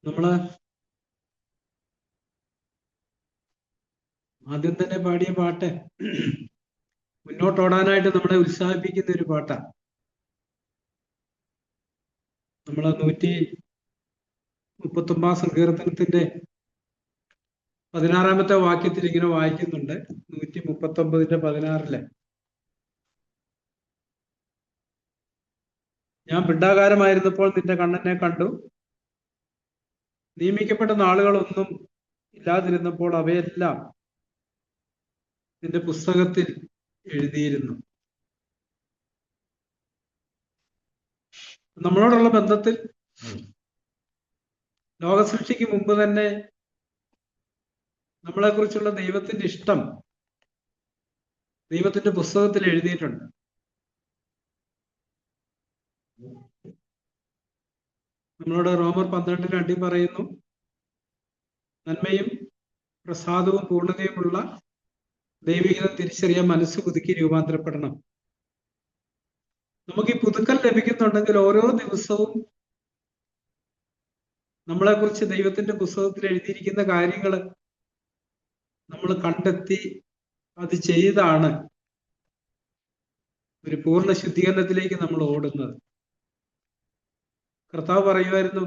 നമ്മള് ആദ്യം തന്നെ പാടിയ പാട്ട് മുന്നോട്ടോടാനായിട്ട് നമ്മളെ ഉത്സാഹിപ്പിക്കുന്ന ഒരു പാട്ടാണ്. നമ്മള് 139 സങ്കീർത്തനത്തിന്റെ 16-ാമത്തെ വാക്യത്തിൽ ഇങ്ങനെ വായിക്കുന്നുണ്ട്. 139:16 ഞാൻ പിണ്ടാകാരമായിരുന്നപ്പോൾ നിന്റെ കണ്ണെന്നെ കണ്ടു, നിയമിക്കപ്പെട്ട നാളുകളൊന്നും ഇല്ലാതിരുന്നപ്പോൾ അവയെല്ലാം നിന്റെ പുസ്തകത്തിൽ എഴുതിയിരുന്നു. നമ്മളോടുള്ള ബന്ധത്തിൽ ലോകസൃഷ്ടിക്ക് മുമ്പ് തന്നെ നമ്മളെക്കുറിച്ചുള്ള ദൈവത്തിന്റെ ഇഷ്ടം ദൈവത്തിന്റെ പുസ്തകത്തിൽ എഴുതിയിട്ടുണ്ട്. നമ്മളോട് റോമർ 12:2 പറയുന്നു, നന്മയും പ്രസാദവും പൂർണ്ണതയുമുള്ള ദൈവികത തിരിച്ചറിയാൻ മനസ്സ് പുതുക്കി രൂപാന്തരപ്പെടണം. നമുക്ക് ഈ പുതുക്കൽ ലഭിക്കുന്നുണ്ടെങ്കിൽ ഓരോ ദിവസവും നമ്മളെക്കുറിച്ച് ദൈവത്തിന്റെ പുസ്തകത്തിൽ എഴുതിയിരിക്കുന്ന കാര്യങ്ങൾ നമ്മൾ കണ്ടെത്തി അത് ചെയ്താണ് ഒരു പൂർണ്ണ ശുദ്ധീകരണത്തിലേക്ക് നമ്മൾ ഓടുന്നത്. കർത്താവ് പറയുമായിരുന്നു,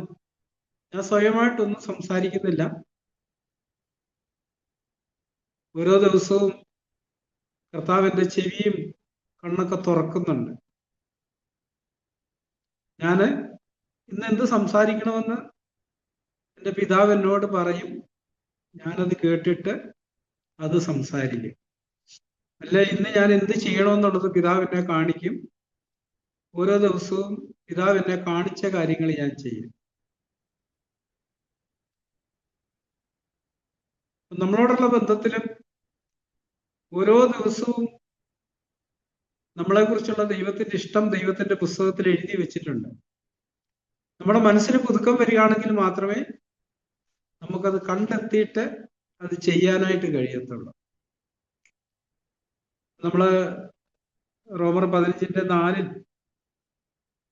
ഞാൻ സ്വയമായിട്ടൊന്നും സംസാരിക്കുന്നില്ല, ഓരോ ദിവസവും കർത്താവിന്റെ ചെവിയും കണ്ണൊക്കെ തുറക്കുന്നുണ്ട്. ഞാന് ഇന്ന് എന്ത് സംസാരിക്കണമെന്ന് എൻ്റെ പിതാവ് എന്നോട് പറയും, ഞാനത് കേട്ടിട്ട് അത് സംസാരിക്കും. അല്ല, ഇന്ന് ഞാൻ എന്ത് ചെയ്യണമെന്നുള്ളത് പിതാവ് എന്നെ കാണിക്കും. ഓരോ ദിവസവും പിതാവ് എന്നെ കാണിച്ച കാര്യങ്ങൾ ഞാൻ ചെയ്യും. നമ്മളോടുള്ള ബന്ധത്തിലും ഓരോ ദിവസവും നമ്മളെക്കുറിച്ചുള്ള ദൈവത്തിന്റെ ഇഷ്ടം ദൈവത്തിന്റെ പുസ്തകത്തിൽ എഴുതി വെച്ചിട്ടുണ്ട്. നമ്മുടെ മനസ്സിന് പുതുക്കം വരികയാണെങ്കിൽ മാത്രമേ നമുക്കത് കണ്ടെത്തിയിട്ട് അത് ചെയ്യാനായിട്ട് കഴിയത്തുള്ളൂ. നമ്മള് റോമർ 15:4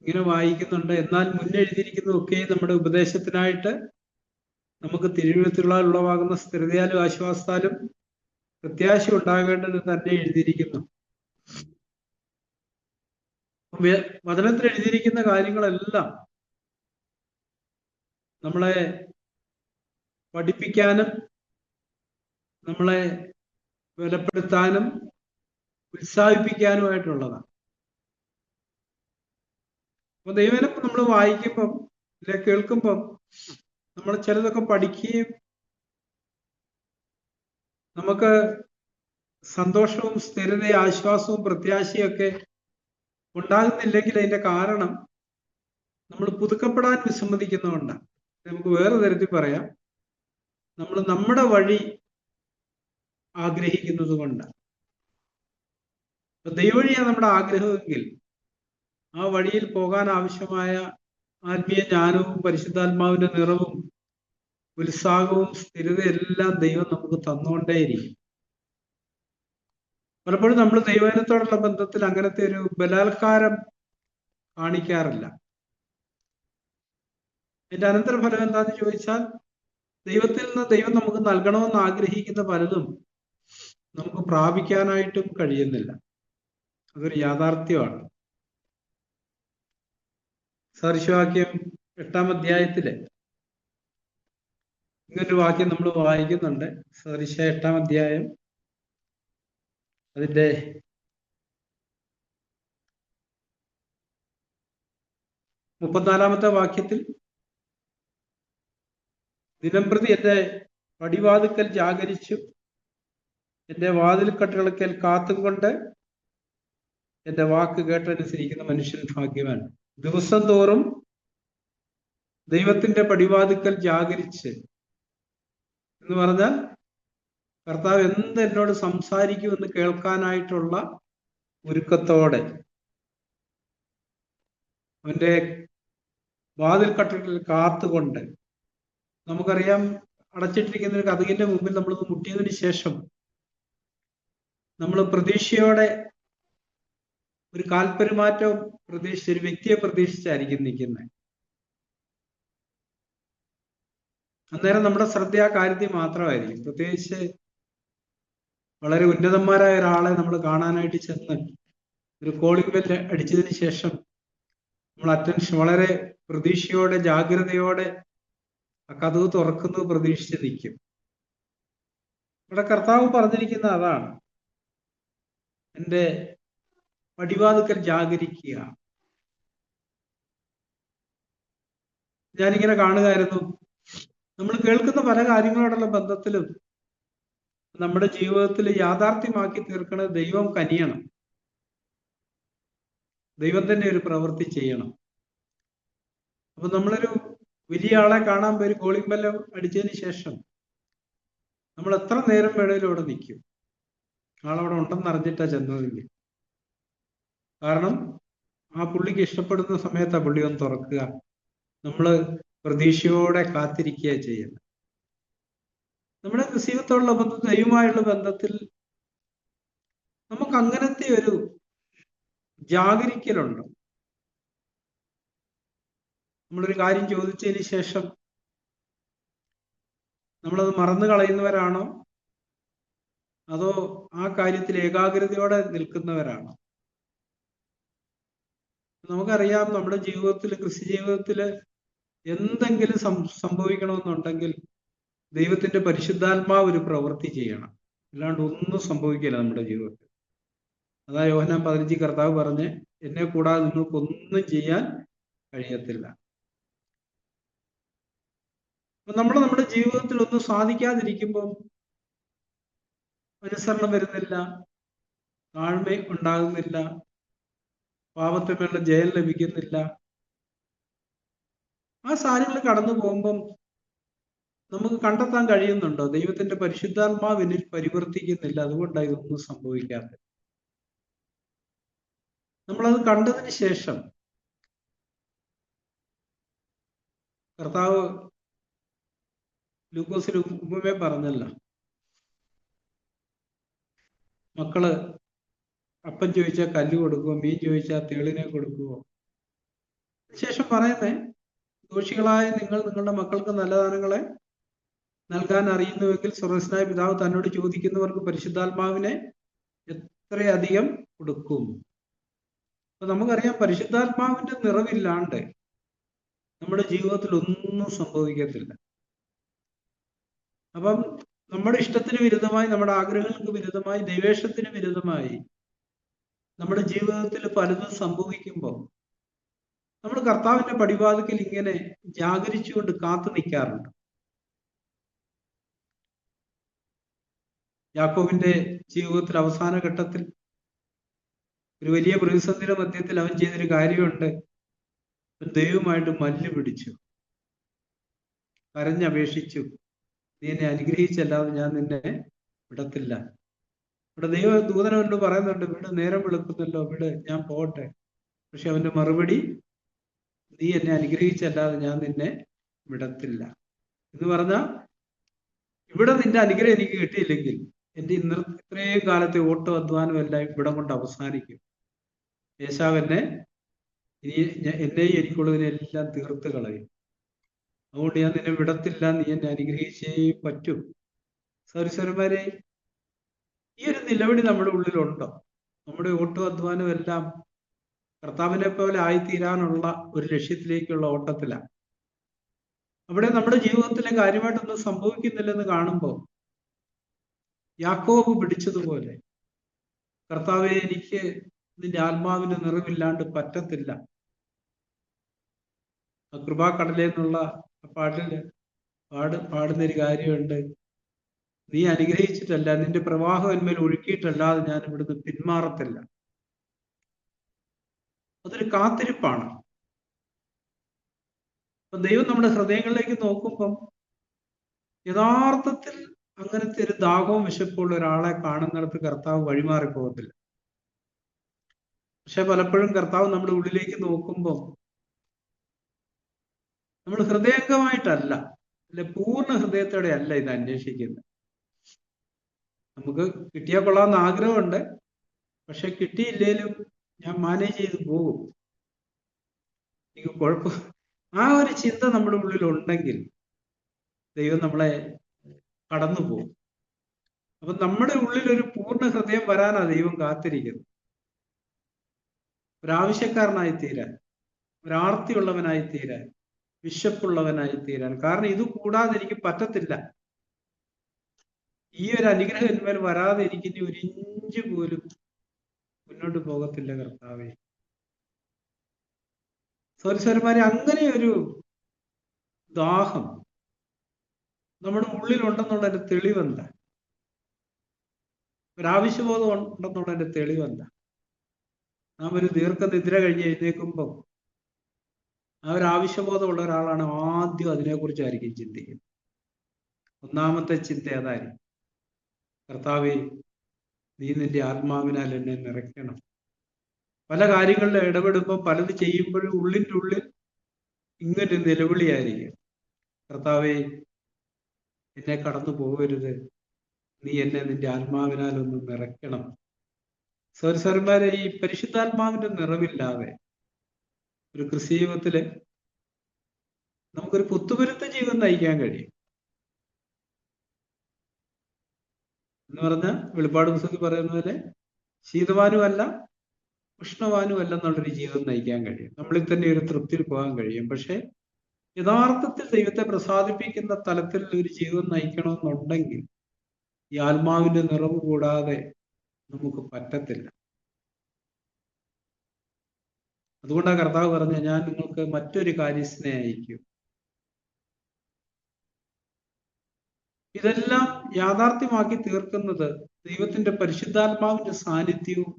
ഇങ്ങനെ വായിക്കുന്നുണ്ട്, എന്നാൽ മുന്നെഴുതിയിരിക്കുന്നതൊക്കെ നമ്മുടെ ഉപദേശത്തിനായിട്ട് നമുക്ക് തിരുവെഴുത്തുകളാൽ ഉളവാകുന്ന സ്ഥിരതയാലും ആശ്വാസത്താലും പ്രത്യാശ ഉണ്ടാകേണ്ടത് തന്നെ എഴുതിയിരിക്കുന്നു. വചനത്തിൽ എഴുതിയിരിക്കുന്ന കാര്യങ്ങളെല്ലാം നമ്മളെ പഠിപ്പിക്കാനും നമ്മളെ ബലപ്പെടുത്താനും ഉത്സാഹിപ്പിക്കാനുമായിട്ടുള്ളതാണ്. അപ്പൊ ദൈവനെ നമ്മൾ വായിക്കുമ്പം ഇല്ല കേൾക്കുമ്പം നമ്മൾ ചിലതൊക്കെ പഠിക്കുകയും നമുക്ക് സന്തോഷവും സ്ഥിരതയും ആശ്വാസവും പ്രത്യാശയും ഒക്കെ ഉണ്ടാകുന്നില്ലെങ്കിൽ അതിന്റെ കാരണം നമ്മൾ പുതുക്കപ്പെടാൻ വിസമ്മതിക്കുന്നതുകൊണ്ടാണ്. നമുക്ക് വേറെ തരത്തിൽ പറയാം, നമ്മൾ നമ്മുടെ വഴി ആഗ്രഹിക്കുന്നത് കൊണ്ടാണ്. ദൈവവഴിയാണ് നമ്മുടെ ആഗ്രഹമെങ്കിൽ ആ വഴിയിൽ പോകാൻ ആവശ്യമായ ആത്മീയ ജ്ഞാനവും പരിശുദ്ധാത്മാവിന്റെ നിറവും ഉത്സാഹവും സ്ഥിരതയെല്ലാം ദൈവം നമുക്ക് തന്നുകൊണ്ടേയിരിക്കും. പലപ്പോഴും നമ്മൾ ദൈവജനത്തോടുള്ള ബന്ധത്തിൽ അങ്ങനത്തെ ഒരു ബലാത്കാരം കാണിക്കാറില്ല. അതിന്റെ അനന്തരഫലം എന്താന്ന് ചോദിച്ചാൽ, ദൈവത്തിൽ നിന്ന് ദൈവം നമുക്ക് നൽകണമെന്ന് ആഗ്രഹിക്കുന്ന പലതും നമുക്ക് പ്രാപിക്കാനായിട്ടും കഴിയുന്നില്ല. അതൊരു യാഥാർത്ഥ്യമാണ്. സദൃശവാക്യം 8-ാം അധ്യായത്തില് ഇങ്ങനൊരു വാക്യം നമ്മൾ വായിക്കുന്നുണ്ട്. സദൃശ 8-ാം അധ്യായം അതിന്റെ 34-ാമത്തെ വാക്യത്തിൽ, ദിനംപ്രതി എന്റെ പടിവാതിക്കൽ ജാഗരിച്ചു എന്റെ വാതിൽക്കട്ടുകളക്കൽ കാത്തും കൊണ്ട് എന്റെ വാക്ക് കേട്ടനുസരിക്കുന്ന മനുഷ്യൻ ഭാഗ്യവാൻ. ദിവസം തോറും ദൈവത്തിന്റെ പടിവാതിക്കൽ ജാഗരിച്ച് എന്ന് പറഞ്ഞാൽ കർത്താവ് എന്ത് എന്നോട് സംസാരിക്കുമെന്ന് കേൾക്കാനായിട്ടുള്ള ഒരുക്കത്തോടെ അവന്റെ വാതിൽക്കട്ടുകളിൽ കാത്തുകൊണ്ട്. നമുക്കറിയാം, അടച്ചിട്ടിരിക്കുന്ന ഒരു കതകിന്റെ മുമ്പിൽ നമ്മളൊന്ന് മുട്ടിയതിന് ശേഷം നമ്മൾ പ്രതീക്ഷയോടെ ഒരു കാൽപെരുമാറ്റവും പ്രതീക്ഷിച്ച് ഒരു വ്യക്തിയെ പ്രതീക്ഷിച്ചായിരിക്കും നിൽക്കുന്നത്. അന്നേരം നമ്മുടെ ശ്രദ്ധ ആ കാര്യത്തിൽ മാത്രമായിരിക്കും. പ്രത്യേകിച്ച് വളരെ ഉന്നതന്മാരായ ഒരാളെ നമ്മൾ കാണാനായിട്ട് ചെന്ന് ഒരു കോളിംഗ് ബെല്ല് അടിച്ചതിന് ശേഷം നമ്മൾ അറ്റൻഷൻ വളരെ പ്രതീക്ഷയോടെ ജാഗ്രതയോടെ ആ കതവ് തുറക്കുന്നത് പ്രതീക്ഷിച്ച് നിൽക്കും. ഇവിടെ കർത്താവ് പറഞ്ഞിരിക്കുന്ന അതാണ്, എൻ്റെ പടിവാതുക്കൽ ജാഗരിക്കുക. ഞാനിങ്ങനെ കാണുകയായിരുന്നു, നമ്മൾ കേൾക്കുന്ന പല കാര്യങ്ങളോടുള്ള ബന്ധത്തിലും നമ്മുടെ ജീവിതത്തിൽ യാഥാർത്ഥ്യമാക്കി തീർക്കുന്നത് ദൈവം കനിയണം, ദൈവം തന്നെ ഒരു പ്രവൃത്തി ചെയ്യണം. അപ്പൊ നമ്മളൊരു വലിയ ആളെ കാണാൻ ഒരു കോളിംഗ് ബെല്ല് അടിച്ചതിന് ശേഷം നമ്മൾ എത്ര നേരം വേണേലും അവിടെ നിൽക്കും, ആളവിടെ ഉണ്ടെന്ന് അറിഞ്ഞിട്ടാ ചെന്നതെങ്കിൽ. കാരണം ആ പുള്ളിക്ക് ഇഷ്ടപ്പെടുന്ന സമയത്താ പുള്ളി ഒന്ന് തുറക്കുക. നമ്മൾ പ്രതീക്ഷയോടെ കാത്തിരിക്കുക ചെയ്യുന്നത്. നമ്മുടെ ക്രിസ്തീയത്തോടുള്ള ബന്ധത്തിൽ, ദൈവമായുള്ള ബന്ധത്തിൽ നമുക്ക് അങ്ങനത്തെ ഒരു ജാഗരിക്കലുണ്ട്. നമ്മളൊരു കാര്യം ചോദിച്ചതിന് ശേഷം നമ്മളത് മറന്നു കളയുന്നവരാണോ, അതോ ആ കാര്യത്തിൽ ഏകാഗ്രതയോടെ നിൽക്കുന്നവരാണോ? നമുക്കറിയാം, നമ്മുടെ ജീവിതത്തിൽ, ക്രിസ്ത്യ ജീവിതത്തിൽ എന്തെങ്കിലും സംഭവിക്കണമെന്നുണ്ടെങ്കിൽ ദൈവത്തിന്റെ പരിശുദ്ധാത്മാവ് ഒരു പ്രവൃത്തി ചെയ്യണം, അല്ലാണ്ട് ഒന്നും സംഭവിക്കില്ല നമ്മുടെ ജീവിതത്തിൽ. അതാ യോഹന്നാൻ 15 കർത്താവ് പറഞ്ഞ്, എന്നെ കൂടാതെ നിങ്ങൾക്കൊന്നും ചെയ്യാൻ കഴിയത്തില്ല. അപ്പൊ നമ്മുടെ ജീവിതത്തിൽ ഒന്നും സാധിക്കാതിരിക്കുമ്പോൾ അനുസരണം വരുന്നില്ല, താഴ്മ ഉണ്ടാകുന്നില്ല, പാപത്തിനുള്ള ജയം ലഭിക്കുന്നില്ല. ആ സാഹചര്യങ്ങൾ കടന്നു പോകുമ്പം നമുക്ക് കണ്ടെത്താൻ കഴിയുന്നുണ്ടോ ദൈവത്തിന്റെ പരിശുദ്ധാത്മാവിനിൽ പരിവർത്തിക്കുന്നില്ല, അതുകൊണ്ടാണ് ഇതൊന്നും സംഭവിക്കാത്തത്. നമ്മളത് കണ്ടതിന് ശേഷം കർത്താവ് ലൂക്കോസിന് മുമ്പേ പറഞ്ഞല്ലോ, മക്കള് അപ്പം ചോദിച്ചാൽ കല്ല് കൊടുക്കുവോ, മീൻ ചോദിച്ചാൽ തേളിനെ കൊടുക്കുവോ? ശേഷം പറയുന്നേ, ദോഷികളായ നിങ്ങൾ നിങ്ങളുടെ മക്കൾക്ക് നല്ല ദാനങ്ങളെ നൽകാൻ അറിയുന്നുവെങ്കിൽ സ്വർഗ്ഗസ്ഥനായ പിതാവ് തന്നോട് ചോദിക്കുന്നവർക്ക് പരിശുദ്ധാത്മാവിനെ എത്രയധികം കൊടുക്കും. അപ്പൊ നമുക്കറിയാം, പരിശുദ്ധാത്മാവിന്റെ നിറവില്ലാണ്ട് നമ്മുടെ ജീവിതത്തിൽ ഒന്നും സംഭവിക്കത്തില്ല. അപ്പം നമ്മുടെ ഇഷ്ടത്തിന് വിരുദ്ധമായി, നമ്മുടെ ആഗ്രഹങ്ങൾക്ക് വിരുദ്ധമായി, ദൈവേഷത്തിന് വിരുദ്ധമായി നമ്മുടെ ജീവിതത്തിൽ പലതും സംഭവിക്കുമ്പോൾ നമ്മൾ കർത്താവിന്റെ പടിവാതിക്കൽ ഇങ്ങനെ ജാഗരിച്ചുകൊണ്ട് കാത്തു നിൽക്കാറുണ്ട്. യാക്കോബിന്റെ ജീവിതത്തിൽ അവസാന ഘട്ടത്തിൽ ഒരു വലിയ പ്രതിസന്ധിയുടെ മധ്യത്തിൽ അവൻ ചെയ്തൊരു കാര്യമുണ്ട്. ദൈവമായിട്ട് മല്ല് പിടിച്ചു, കരഞ്ഞപേക്ഷിച്ചു, നീ എന്നെ അനുഗ്രഹിച്ചല്ലാതെ ഞാൻ നിന്നെ വിടത്തില്ല. ഇവിടെ ദൈവ ദൂതനോട് പറയുന്നുണ്ട്, വീട് നേരം വെളുക്കുന്നല്ലോ, വീട് ഞാൻ പോകട്ടെ. പക്ഷെ അവന്റെ മറുപടി, നീ എന്നെ അനുഗ്രഹിച്ചല്ലാതെ ഞാൻ നിന്നെ വിടത്തില്ല എന്ന് പറഞ്ഞാൽ, ഇവിടെ നിന്റെ അനുഗ്രഹം എനിക്ക് കിട്ടിയില്ലെങ്കിൽ എന്റെ ഇത്രയും കാലത്തെ ഓട്ടോ അധ്വാനം എല്ലാം ഇവിടെ കൊണ്ട് അവസാനിക്കും. യേശാവ് എന്നെയും എനിക്കുള്ളതിനെല്ലാം തീർത്ത് കളയും. അതുകൊണ്ട് ഞാൻ നിന്നെ വിടത്തില്ല, നീ എന്നെ അനുഗ്രഹിച്ചേ പറ്റൂ. സൗരസ്വരന്മാരെ, ഈ ഒരു നിലവിളി നമ്മുടെ ഉള്ളിലുണ്ടോ? നമ്മുടെ ഓട്ടോ അധ്വാനം എല്ലാം കർത്താവിനെ പോലെ ആയിത്തീരാനുള്ള ഒരു ലക്ഷ്യത്തിലേക്കുള്ള ഓട്ടത്തിലാണ്. അവിടെ നമ്മുടെ ജീവിതത്തിലെ കാര്യമായിട്ടൊന്നും സംഭവിക്കുന്നില്ലെന്ന് കാണുമ്പോൾ യാക്കോബ് പിടിച്ചതുപോലെ, കർത്താവെ, എനിക്ക് നിന്റെ ആത്മാവിന്റെ നിറവില്ലാണ്ട് പറ്റത്തില്ല. ആ കൃപാക്കടലെന്നുള്ള പാട്ടില് പാടുന്നൊരു കാര്യമുണ്ട്, നീ അനുഗ്രഹിച്ചിട്ടല്ല, നിന്റെ പ്രവാഹം എന്മേൽ ഒഴുക്കിയിട്ടല്ലാതെ ഞാൻ ഇവിടുന്ന് പിന്മാറത്തില്ല. അതൊരു കാത്തിരിപ്പാണ്. അപ്പൊ ദൈവം നമ്മുടെ ഹൃദയങ്ങളിലേക്ക് നോക്കുമ്പം യഥാർത്ഥത്തിൽ അങ്ങനത്തെ ഒരു ദാഹവും വിശപ്പുള്ള ഒരാളെ കാണുന്നിടത്ത് കർത്താവ് വഴിമാറി പോകത്തില്ല. പക്ഷെ പലപ്പോഴും കർത്താവ് നമ്മുടെ ഉള്ളിലേക്ക് നോക്കുമ്പോൾ നമ്മൾ ഹൃദയംഗമായിട്ടല്ല, അല്ലെ പൂർണ്ണ ഹൃദയത്തോടെ അല്ല ഇത് അന്വേഷിക്കുന്നത്. നമുക്ക് കിട്ടിയാൽ കൊള്ളാമെന്ന് ആഗ്രഹമുണ്ട്, പക്ഷെ കിട്ടിയില്ലേലും ഞാൻ മാനേജ് ചെയ്ത് പോകും, എനിക്ക് കുഴപ്പം, ആ ഒരു ചിന്ത നമ്മുടെ ഉള്ളിൽ ഉണ്ടെങ്കിൽ ദൈവം നമ്മളെ കടന്നു പോകും. അപ്പൊ നമ്മുടെ ഉള്ളിൽ ഒരു പൂർണ്ണ ഹൃദയം വരാനാ ദൈവം കാത്തിരിക്കുന്നത്. ഒരാവശ്യക്കാരനായി തീരാൻ, ഒരാർത്തിയുള്ളവനായി തീരാൻ, വിശപ്പുള്ളവനായി തീരാൻ. കാരണം ഇത് കൂടാതെ എനിക്ക് പറ്റത്തില്ല. ഈ ഒരു അനുഗ്രഹം എന്മേൽ വരാതെ എനിക്ക് ഇനി ഒരു ഇഞ്ച് പോലും മുന്നോട്ട് പോകത്തില്ല കർത്താവേ. സഹോദരന്മാരെ, അങ്ങനെ ഒരു ദാഹം നമ്മുടെ ഉള്ളിലുണ്ടെന്നുള്ളതിന്റെ തെളിവെന്താ? ഒരാവശ്യബോധം ഉണ്ടെന്നുള്ളതിന്റെ തെളിവെന്താ? നാം ഒരു ദീർഘനിദ്ര കഴിഞ്ഞ് എഴുന്നേൽക്കുമ്പോൾ ആ ഒരു ആവശ്യബോധമുള്ള ഒരാളാണ് ആദ്യം അതിനെക്കുറിച്ചായിരിക്കും ചിന്തിക്കുന്നത്. ഒന്നാമത്തെ ചിന്ത ഏതായിരിക്കും? കർത്താവേ, നീ നിന്റെ ആത്മാവിനാൽ എന്നെ നിറയ്ക്കണം. പല കാര്യങ്ങളിൽ ഇടപെടുമ്പോൾ പലത് ചെയ്യുമ്പോഴും ഉള്ളിൻ്റെ ഉള്ളിൽ ഇങ്ങനൊരു നിലവിളിയായിരിക്കും. കർത്താവേ, എന്നെ കടന്നു പോകരുത്, നീ എന്നെ നിന്റെ ആത്മാവിനാൽ ഒന്ന് നിറയ്ക്കണം. സഹോദരന്മാരെ, ഈ പരിശുദ്ധാത്മാവിന്റെ നിറവില്ലാതെ ഒരു ക്രിസ്തീയത്തില് നമുക്കൊരു പുത്തുപരുത്ത ജീവിതം നയിക്കാൻ കഴിയും. എന്ന് പറഞ്ഞാൽ വെളിപ്പാട് പുസ്തകത്തിൽ പറയുന്ന പോലെ ശീതവാനുമല്ല ഉഷ്ണവാനുമല്ല എന്നുള്ളൊരു ജീവിതം നയിക്കാൻ കഴിയും. നമ്മളിൽ തന്നെ ഒരു തൃപ്തിയിൽ പോകാൻ കഴിയും. പക്ഷെ യഥാർത്ഥത്തിൽ ദൈവത്തെ പ്രസാദിപ്പിക്കുന്ന തലത്തിൽ ഒരു ജീവിതം നയിക്കണമെന്നുണ്ടെങ്കിൽ ഈ ആത്മാവിന്റെ നിറവ് കൂടാതെ നമുക്ക് പറ്റത്തില്ല. അതുകൊണ്ടാണ് കർത്താവ് പറഞ്ഞ, ഞാൻ നിങ്ങൾക്ക് മറ്റൊരു കാര്യസ്ഥനെ അയക്കും. ഇതെല്ലാം യാഥാർത്ഥ്യമാക്കി തീർക്കുന്നത് ദൈവത്തിന്റെ പരിശുദ്ധാത്മാവിന്റെ സാന്നിധ്യവും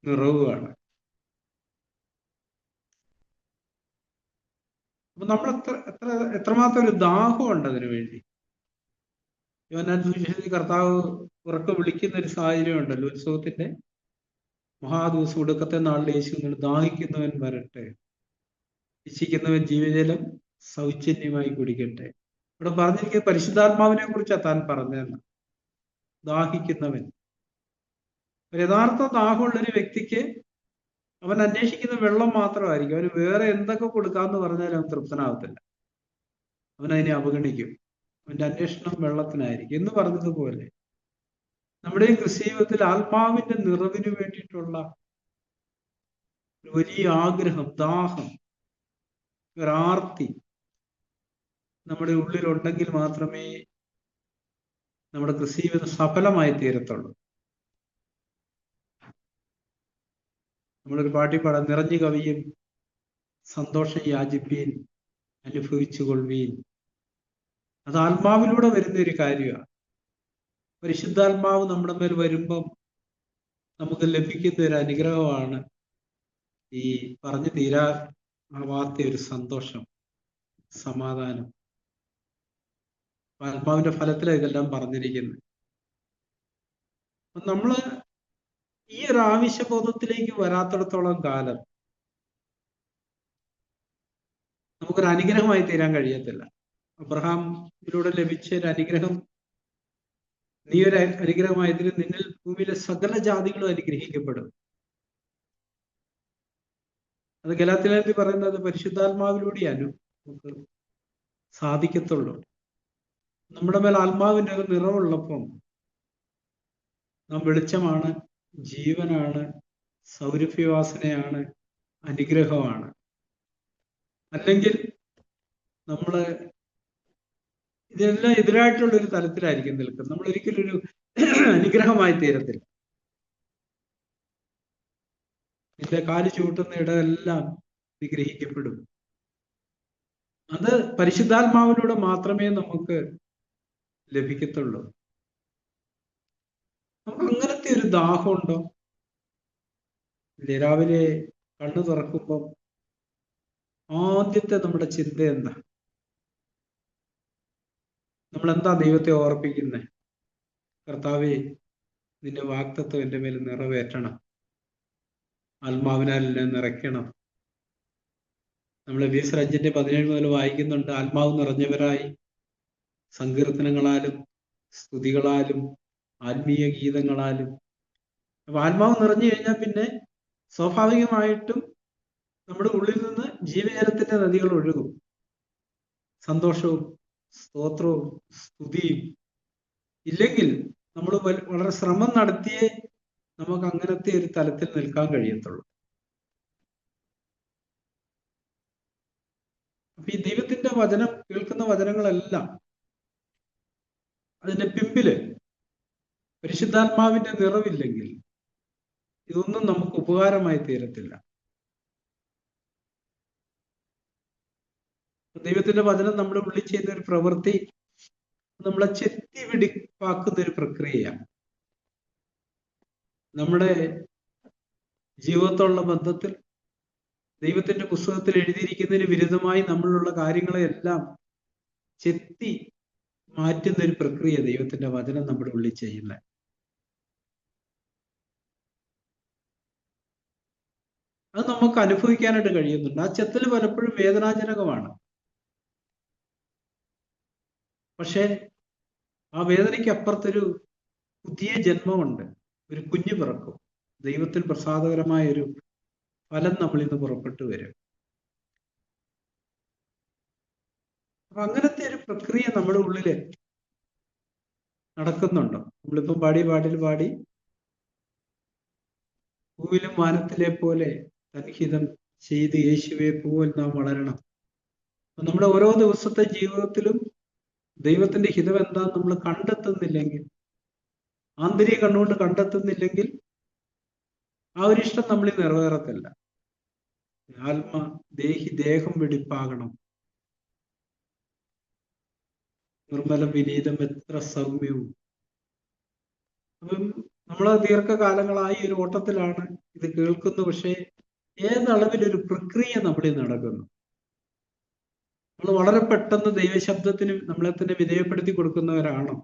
നിറവുമാണ്. അപ്പൊ നമ്മൾ എത്രമാത്രം ഒരു ദാഹമുണ്ട് അതിനു വേണ്ടി. യോഹന്നാൻ സുവിശേഷത്തിൽ കർത്താവ് ഉറക്കെ വിളിക്കുന്ന ഒരു സാഹചര്യം ഉണ്ടല്ലോ, ഉത്സവത്തിന്റെ മഹാദിവസം, ഒടുക്കത്തെ നാളിൽ യേശു, ദാഹിക്കുന്നവൻ വരട്ടെ, ഇച്ഛിക്കുന്നവൻ ജീവജലം സൗജന്യമായി കുടിക്കട്ടെ. ഇവിടെ പറഞ്ഞിരിക്കുന്ന പരിശുദ്ധാത്മാവിനെ കുറിച്ചാണ് താൻ പറഞ്ഞതെന്ന്. ദാഹിക്കുന്നവൻ, ഒരു യഥാർത്ഥ ദാഹമുള്ളൊരു വ്യക്തിക്ക് അവൻ അന്വേഷിക്കുന്ന വെള്ളം മാത്രമായിരിക്കും. അവന് വേറെ എന്തൊക്കെ കൊടുക്കാമെന്ന് പറഞ്ഞാൽ അവൻ തൃപ്തനാവത്തില്ല. അവൻ അതിനെ അവഗണിക്കും. അവന്റെ അന്വേഷണം വെള്ളത്തിനായിരിക്കും. എന്ന് പറഞ്ഞതുപോലെ നമ്മുടെ ഈ ക്രിസ്തീയത്തിൽ ആത്മാവിന്റെ നിറവിന് വേണ്ടിയിട്ടുള്ള ഒരു വലിയ ആഗ്രഹം, ദാഹം, ഒരാർത്തി നമ്മുടെ ഉള്ളിലുണ്ടെങ്കിൽ മാത്രമേ നമ്മുടെ ക്രിസ്തീയത സഫലമായി തീരത്തുള്ളൂ. നമ്മളൊരു പാട്ടി പാടാം, നിറഞ്ഞു കവിയും സന്തോഷം യാചിപ്പീൻ, അനുഭവിച്ചു കൊള്ളുവീൻ. അത് ആത്മാവിലൂടെ വരുന്ന ഒരു കാര്യമാണ്. പരിശുദ്ധാത്മാവ് നമ്മുടെ മേൽ വരുമ്പം നമുക്ക് ലഭിക്കുന്ന ഒരു അനുഗ്രഹമാണ് ഈ പറഞ്ഞു തീരാവാത്ത ഒരു സന്തോഷം, സമാധാനം. ആത്മാവിന്റെ ഫലത്തിലാണ് ഇതെല്ലാം പറഞ്ഞിരിക്കുന്നത്. അപ്പൊ നമ്മള് ഈ ഒരു ആവശ്യബോധത്തിലേക്ക് വരാത്തിടത്തോളം കാലം നമുക്കൊരു അനുഗ്രഹമായി തീരാൻ കഴിയത്തില്ല. അബ്രഹാമിലൂടെ ലഭിച്ച ഒരു അനുഗ്രഹം, നീ ഒരു അനുഗ്രഹമായതിന് നിന്നിൽ ഭൂമിയിലെ സകല ജാതികളും അനുഗ്രഹിക്കപ്പെടും. അത് ഗലാത്യലേഖനത്തിൽ പറയുന്നത് പരിശുദ്ധാത്മാവിലൂടെയാണ് നമുക്ക് സാധിക്കത്തുള്ളൂ. നമ്മുടെ മേൽ ആത്മാവിൻ്റെ ഒരു നിറവുള്ളപ്പം നാം വെളിച്ചമാണ്, ജീവനാണ്, സൗരഭ്യവാസനയാണ്, അനുഗ്രഹമാണ്. അല്ലെങ്കിൽ നമ്മള് ഇതെല്ലാം എതിരായിട്ടുള്ള ഒരു തലത്തിലായിരിക്കും നിൽക്കുന്നത്. നമ്മൾ ഒരിക്കലും ഒരു അനുഗ്രഹമായി തീരത്തില്ല. നിന്റെ കാല് ചൂട്ടുന്ന ഇടമെല്ലാം നിഗ്രഹിക്കപ്പെടും. അത് പരിശുദ്ധാത്മാവിലൂടെ മാത്രമേ നമുക്ക് ലഭിക്കത്തുള്ളൂ. നമുക്ക് അങ്ങനത്തെ ഒരു ദാഹമുണ്ടോ? രാവിലെ കണ്ണു തുറക്കുമ്പം ആദ്യത്തെ നമ്മുടെ ചിന്ത എന്താ? നമ്മളെന്താ ദൈവത്തെ ഓർപ്പിക്കുന്നത്? കർത്താവേ, നിന്റെ വാഗ്ദത്തം എൻ്റെ മേൽ നിറവേറ്റണം, ആത്മാവിനാൽ എന്നെ നിറയ്ക്കണം. നമ്മൾ എഫെസ്യർ 5:17 മുതൽ വായിക്കുന്നുണ്ട്, ആത്മാവ് നിറഞ്ഞവരായി സങ്കീർത്തനങ്ങളാലും സ്തുതികളാലും ആത്മീയ ഗീതങ്ങളാലും. അപ്പൊ ആത്മാവ് നിറഞ്ഞു കഴിഞ്ഞാൽ പിന്നെ സ്വാഭാവികമായിട്ടും നമ്മുടെ ഉള്ളിൽ നിന്ന് ജീവജലത്തിന്റെ നദികൾ ഒഴുകും. സന്തോഷവും സ്തോത്രവും സ്തുതിയും ഇല്ലെങ്കിൽ നമ്മൾ വളരെ ശ്രമം നടത്തിയേ നമുക്ക് അങ്ങനത്തെ ഒരു തലത്തിൽ നിൽക്കാൻ കഴിയത്തുള്ളൂ. അപ്പൊ ഈ ദൈവത്തിന്റെ വചനം കേൾക്കുന്ന വചനങ്ങളെല്ലാം അതിന്റെ പിമ്പില് പരിശുദ്ധാത്മാവിന്റെ നിറവില്ലെങ്കിൽ ഇതൊന്നും നമുക്ക് ഉപകാരമായി തീരത്തില്ല. ദൈവത്തിന്റെ വചനം നമ്മുടെ ഉള്ളിൽ ചെയ്യുന്ന ഒരു പ്രവൃത്തി നമ്മളെ ചെത്തി വെടിപ്പാക്കുന്ന ഒരു പ്രക്രിയയാണ്. നമ്മുടെ ജീവിതത്തോടുള്ള ബന്ധത്തിൽ ദൈവത്തിന്റെ പുസ്തകത്തിൽ എഴുതിയിരിക്കുന്നതിന് വിരുദ്ധമായി നമ്മളിലുള്ള കാര്യങ്ങളെയെല്ലാം ചെത്തി മാറ്റുന്ന ഒരു പ്രക്രിയ ദൈവത്തിന്റെ വചനം നമ്മുടെ ഉള്ളിൽ ചെയ്യുന്നത്. അത് നമുക്ക് അനുഭവിക്കാനായിട്ട് കഴിയുന്നുണ്ട്. ആ ചെത്തൽ പലപ്പോഴും വേദനാജനകമാണ്. പക്ഷേ ആ വേദനയ്ക്ക് അപ്പുറത്തൊരു പുതിയ ജന്മമുണ്ട്. ഒരു കുഞ്ഞു പിറക്കും. ദൈവത്തിൽ പ്രസാദകരമായ ഒരു ഫലം നമ്മളിൽ നിന്ന് പുറപ്പെട്ടു വരും. അപ്പൊ അങ്ങനത്തെ ഒരു പ്രക്രിയ നമ്മുടെ ഉള്ളില് നടക്കുന്നുണ്ടോ? നമ്മളിപ്പം പാടി പൂവിലും വാനത്തിലെ പോലെ തൻഹിതം ചെയ്ത് യേശുവെ പൂവൽ നാം വളരണം. അപ്പൊ നമ്മുടെ ഓരോ ദിവസത്തെ ജീവിതത്തിലും ദൈവത്തിന്റെ ഹിതം എന്താന്ന് നമ്മൾ കണ്ടെത്തുന്നില്ലെങ്കിൽ, ആന്തരിക കണ്ണുകൊണ്ട് കണ്ടെത്തുന്നില്ലെങ്കിൽ ആ ഒരു ഇഷ്ടം നമ്മളിൽ നിറവേറത്തില്ല. ആത്മ ദേഹം വെടിപ്പാകണം. നിർമ്മലം വിനീതം എത്ര സൗമ്യവും. അപ്പം നമ്മൾ ദീർഘകാലങ്ങളായി ഒരു ഓട്ടത്തിലാണ് ഇത് കേൾക്കുന്നു. പക്ഷേ ഏതളവിലൊരു പ്രക്രിയ നമ്മളിൽ നടക്കുന്നു. നമ്മൾ വളരെ പെട്ടെന്ന് ദൈവശബ്ദത്തിന് നമ്മളെ തന്നെ വിധേയപ്പെടുത്തി കൊടുക്കുന്നവരാണോ?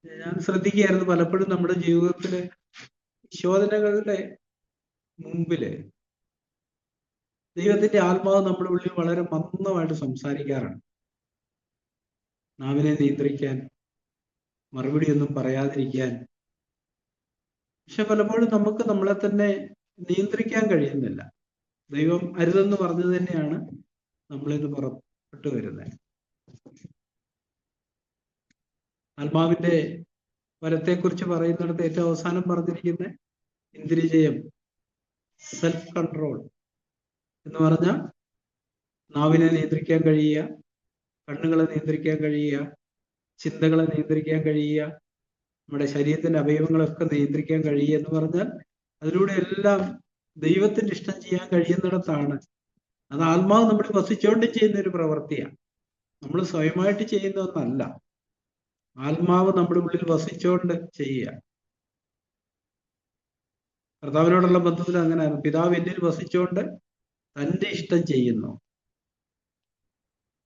ഞാൻ ശ്രദ്ധിക്കുകയായിരുന്നു, പലപ്പോഴും നമ്മുടെ ജീവിതത്തില് ശോധനകളുടെ മുമ്പില് ദൈവത്തിന്റെ ആത്മാവ് നമ്മുടെ ഉള്ളിൽ വളരെ മന്ദമായിട്ട് സംസാരിക്കാറാണ്. നാവിനെ നിയന്ത്രിക്കാൻ, മറുപടിയൊന്നും പറയാതിരിക്കാൻ. പക്ഷെ പലപ്പോഴും നമുക്ക് നമ്മളെ തന്നെ നിയന്ത്രിക്കാൻ കഴിയുന്നില്ല. ദൈവം അരുതെന്ന് പറഞ്ഞത് തന്നെയാണ് നമ്മളിന്ന് പുറപ്പെട്ടു വരുന്നത്. ആത്മാവിന്റെ വരത്തെക്കുറിച്ച് പറയുന്നിടത്ത് ഏറ്റവും അവസാനം പറഞ്ഞിരിക്കുന്ന ഇന്ദ്രിയജയം, സെൽഫ് കൺട്രോൾ എന്ന് പറഞ്ഞാൽ നാവിനെ നിയന്ത്രിക്കാൻ കഴിയുക, കണ്ണുകളെ നിയന്ത്രിക്കാൻ കഴിയുക, ചിന്തകളെ നിയന്ത്രിക്കാൻ കഴിയുക, നമ്മുടെ ശരീരത്തിന്റെ അവയവങ്ങളൊക്കെ നിയന്ത്രിക്കാൻ കഴിയുക എന്ന് പറഞ്ഞാൽ അതിലൂടെ എല്ലാം ദൈവത്തിന്റെ ഇഷ്ടം ചെയ്യാൻ കഴിയുന്നിടത്താണ്. അത് ആത്മാവ് നമ്മൾ വസിച്ചുകൊണ്ട് ചെയ്യുന്ന ഒരു പ്രവൃത്തിയാണ്. നമ്മൾ സ്വയമായിട്ട് ചെയ്യുന്ന ഒന്നല്ല. ആത്മാവ് നമ്മുടെ ഉള്ളിൽ വസിച്ചുകൊണ്ട് ചെയ്യുക. കർത്താവിനോടുള്ള ബന്ധത്തിൽ അങ്ങനെയാണ്. പിതാവ് എന്നിൽ വസിച്ചുകൊണ്ട് തന്റെ ഇഷ്ടം ചെയ്യുന്നു.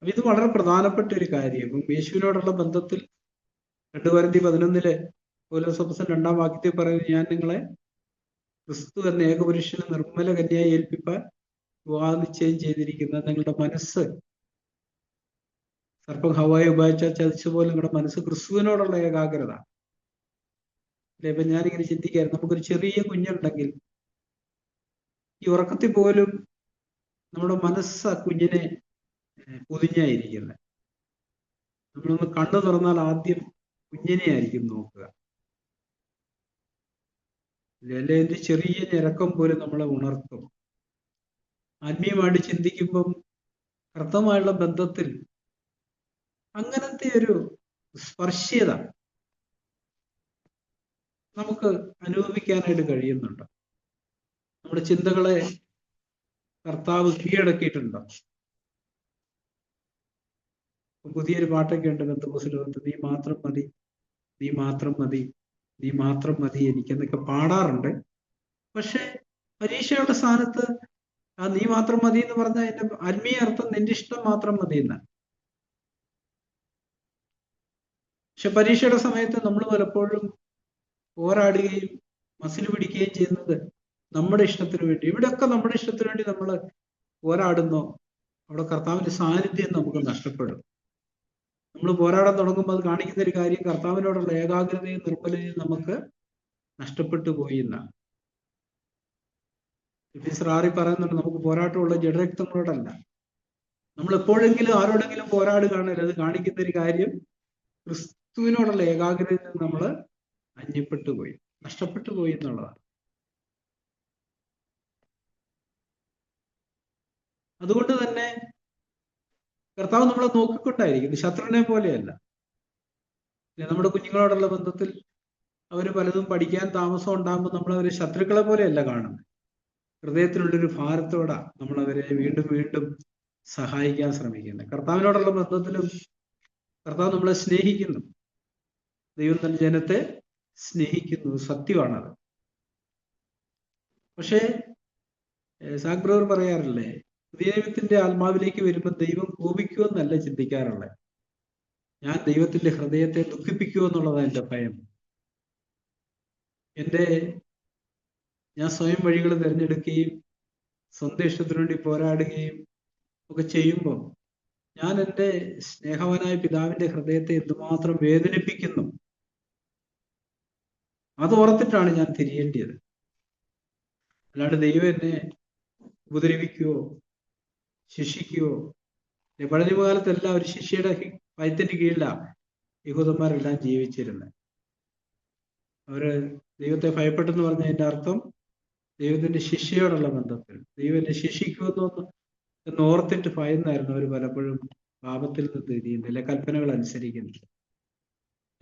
അപ്പൊ ഇത് വളരെ പ്രധാനപ്പെട്ട ഒരു കാര്യം. യേശുവിനോടുള്ള ബന്ധത്തിൽ 2 Corinthians 11 പൗലോസ് 2-ാം വാക്യത്തിൽ പറയുന്നത്, ഞാൻ നിങ്ങളെ ക്രിസ്തു എന്ന ഏകപുരുഷന് നിർമ്മല കന്യയായി ഏൽപ്പിപ്പാൻ വിവാഹനിശ്ചയം ചെയ്തിരിക്കുന്ന നിങ്ങളുടെ മനസ്സ് സർപ്പം ഹവ്വായെ ഉപയോഗിച്ചാൽ ചതിച്ചപോലെ നിങ്ങളുടെ മനസ്സ് ക്രിസ്തുവിനോടുള്ള ഏകാഗ്രത. അല്ലെ? ഇപ്പൊ ഞാനിങ്ങനെ ചിന്തിക്കായിരുന്നു, നമുക്കൊരു ചെറിയ കുഞ്ഞുണ്ടെങ്കിൽ ഈ ഉറക്കത്തിൽ പോലും നമ്മുടെ മനസ്സ് ആ കുഞ്ഞിനെ പൊതിഞ്ഞായിരിക്കുന്നത്. നമ്മളൊന്ന് കണ്ണു തുറന്നാൽ ആദ്യം കുഞ്ഞിനെ ആയിരിക്കും നോക്കുക. അല്ലെ? ഒരു ചെറിയ ഞരക്കം പോലും നമ്മളെ ഉണർത്തും. ആത്മീയമായിട്ട് ചിന്തിക്കുമ്പം കർത്തവുമായുള്ള ബന്ധത്തിൽ അങ്ങനത്തെ ഒരു സ്പർശ്യത നമുക്ക് അനുഭവിക്കാനായിട്ട് കഴിയുന്നുണ്ട്. നമ്മുടെ ചിന്തകളെ കർത്താവ് കീഴടക്കിയിട്ടുണ്ടോ? പുതിയൊരു പാട്ടൊക്കെ ഉണ്ട് പെന്തക്കോസ്തിനകത്ത്, നീ മാത്രം മതി, നീ മാത്രം മതി, നീ മാത്രം മതി എനിക്കെന്നൊക്കെ പാടാറുണ്ട്. പക്ഷെ പരീക്ഷയുടെ സ്ഥാനത്ത് ആ നീ മാത്രം മതി എന്ന് പറഞ്ഞാൽ അതിന്റെ ആത്മീയ അർത്ഥം നിന്റെ ഇഷ്ടം മാത്രം മതി എന്നാണ്. പക്ഷെ പരീക്ഷയുടെ സമയത്ത് നമ്മൾ പലപ്പോഴും പോരാടുകയും മസിൽ പിടിക്കുകയും ചെയ്യുന്നത് നമ്മുടെ ഇഷ്ടത്തിന് വേണ്ടി. ഇവിടെയൊക്കെ നമ്മുടെ ഇഷ്ടത്തിന് വേണ്ടി നമ്മൾ പോരാടുന്നോ അവിടെ കർത്താവിന്റെ സാന്നിധ്യം നമുക്ക് നഷ്ടപ്പെടും. നമ്മൾ പോരാടാൻ തുടങ്ങുമ്പോൾ അത് കാണിക്കുന്ന ഒരു കാര്യം കർത്താവിനോടുള്ള ഏകാഗ്രതയും നിർമ്മലതയും നമുക്ക് നഷ്ടപ്പെട്ടു പോയി എന്നാണ്. എഫെസ്യർ 6 പറയുന്നുണ്ട്, നമുക്ക് പോരാട്ടമുള്ള ജഡരക്തങ്ങളോടല്ല, നമ്മൾ എപ്പോഴെങ്കിലും ആരോടെങ്കിലും പോരാടുകയാണെങ്കിൽ അത് കാണിക്കുന്ന ഒരു കാര്യം ക്രിസ്തുവിനോടുള്ള ഏകാഗ്രതയിൽ നിന്ന് നമ്മൾ അന്യപ്പെട്ടു പോയി, നഷ്ടപ്പെട്ടു പോയി എന്നുള്ളതാണ്. അതുകൊണ്ട് തന്നെ കർത്താവ് നമ്മളെ നോക്കിക്കൊണ്ടായിരിക്കുന്നു, ശത്രുവിനെ പോലെയല്ല. നമ്മുടെ കുഞ്ഞുങ്ങളോടുള്ള ബന്ധത്തിൽ അവർ പലതും പഠിക്കാൻ താമസം ഉണ്ടാകുമ്പോൾ നമ്മൾ അവരെ ശത്രുക്കളെ പോലെയല്ല കാണുന്നത്. ഹൃദയത്തിലുള്ളൊരു ഭാരത്തോടാണ് നമ്മൾ അവരെ വീണ്ടും വീണ്ടും സഹായിക്കാൻ ശ്രമിക്കുന്നത്. കർത്താവിനോടുള്ള ബന്ധത്തിലും കർത്താവ് നമ്മളെ സ്നേഹിക്കുന്നു, ദൈവം തന്റെ ജനത്തെ സ്നേഹിക്കുന്നു, സത്യമാണത്. പക്ഷേ സാക് ബ്രദർ പറയാറില്ലേ, ദൈവത്തിന്റെ ആത്മാവിലേക്ക് വരുമ്പോൾ ദൈവം കോപിക്കുമെന്നല്ല ചിന്തിക്കാറുള്ളത്, ഞാൻ ദൈവത്തിന്റെ ഹൃദയത്തെ ദുഃഖിപ്പിക്കുമോ എന്നുള്ളതാണ് എൻ്റെ ഭയം. ഞാൻ സ്വയം വഴികൾ തിരഞ്ഞെടുക്കുകയും സ്വന്തം ഇഷ്ടത്തിനു വേണ്ടി പോരാടുകയും ഒക്കെ ചെയ്യുമ്പോൾ ഞാൻ എൻ്റെ സ്നേഹവാനായ പിതാവിന്റെ ഹൃദയത്തെ എന്തുമാത്രം വേദനിപ്പിക്കുന്നു, അത് ഓർത്തിട്ടാണ് ഞാൻ തിരിയേണ്ടത്. അല്ലാണ്ട് ദൈവം എന്നെ ഉപദ്രവിക്കുകയോ ശിക്ഷിക്കുകയോ. പഴയകാലത്തെല്ലാം ഒരു ശിഷ്യയുടെ ഭയത്തിന്റെ കീഴിലാണ് യഹൂദന്മാരെല്ലാം ജീവിച്ചിരുന്നത്. അവര് ദൈവത്തെ ഭയപ്പെട്ടെന്ന് പറഞ്ഞതിന്റെ അർത്ഥം ദൈവത്തിന്റെ ശിഷ്യയോടുള്ള ബന്ധത്തിൽ ദൈവം എന്നെ ശിക്ഷിക്കുമെന്ന് ഓർത്തിട്ട് ഭയന്നായിരുന്നു അവർ പലപ്പോഴും പാപത്തിൽ നിന്ന് തിരിയുന്നില്ല, കൽപ്പനകൾ അനുസരിക്കുന്നില്ല.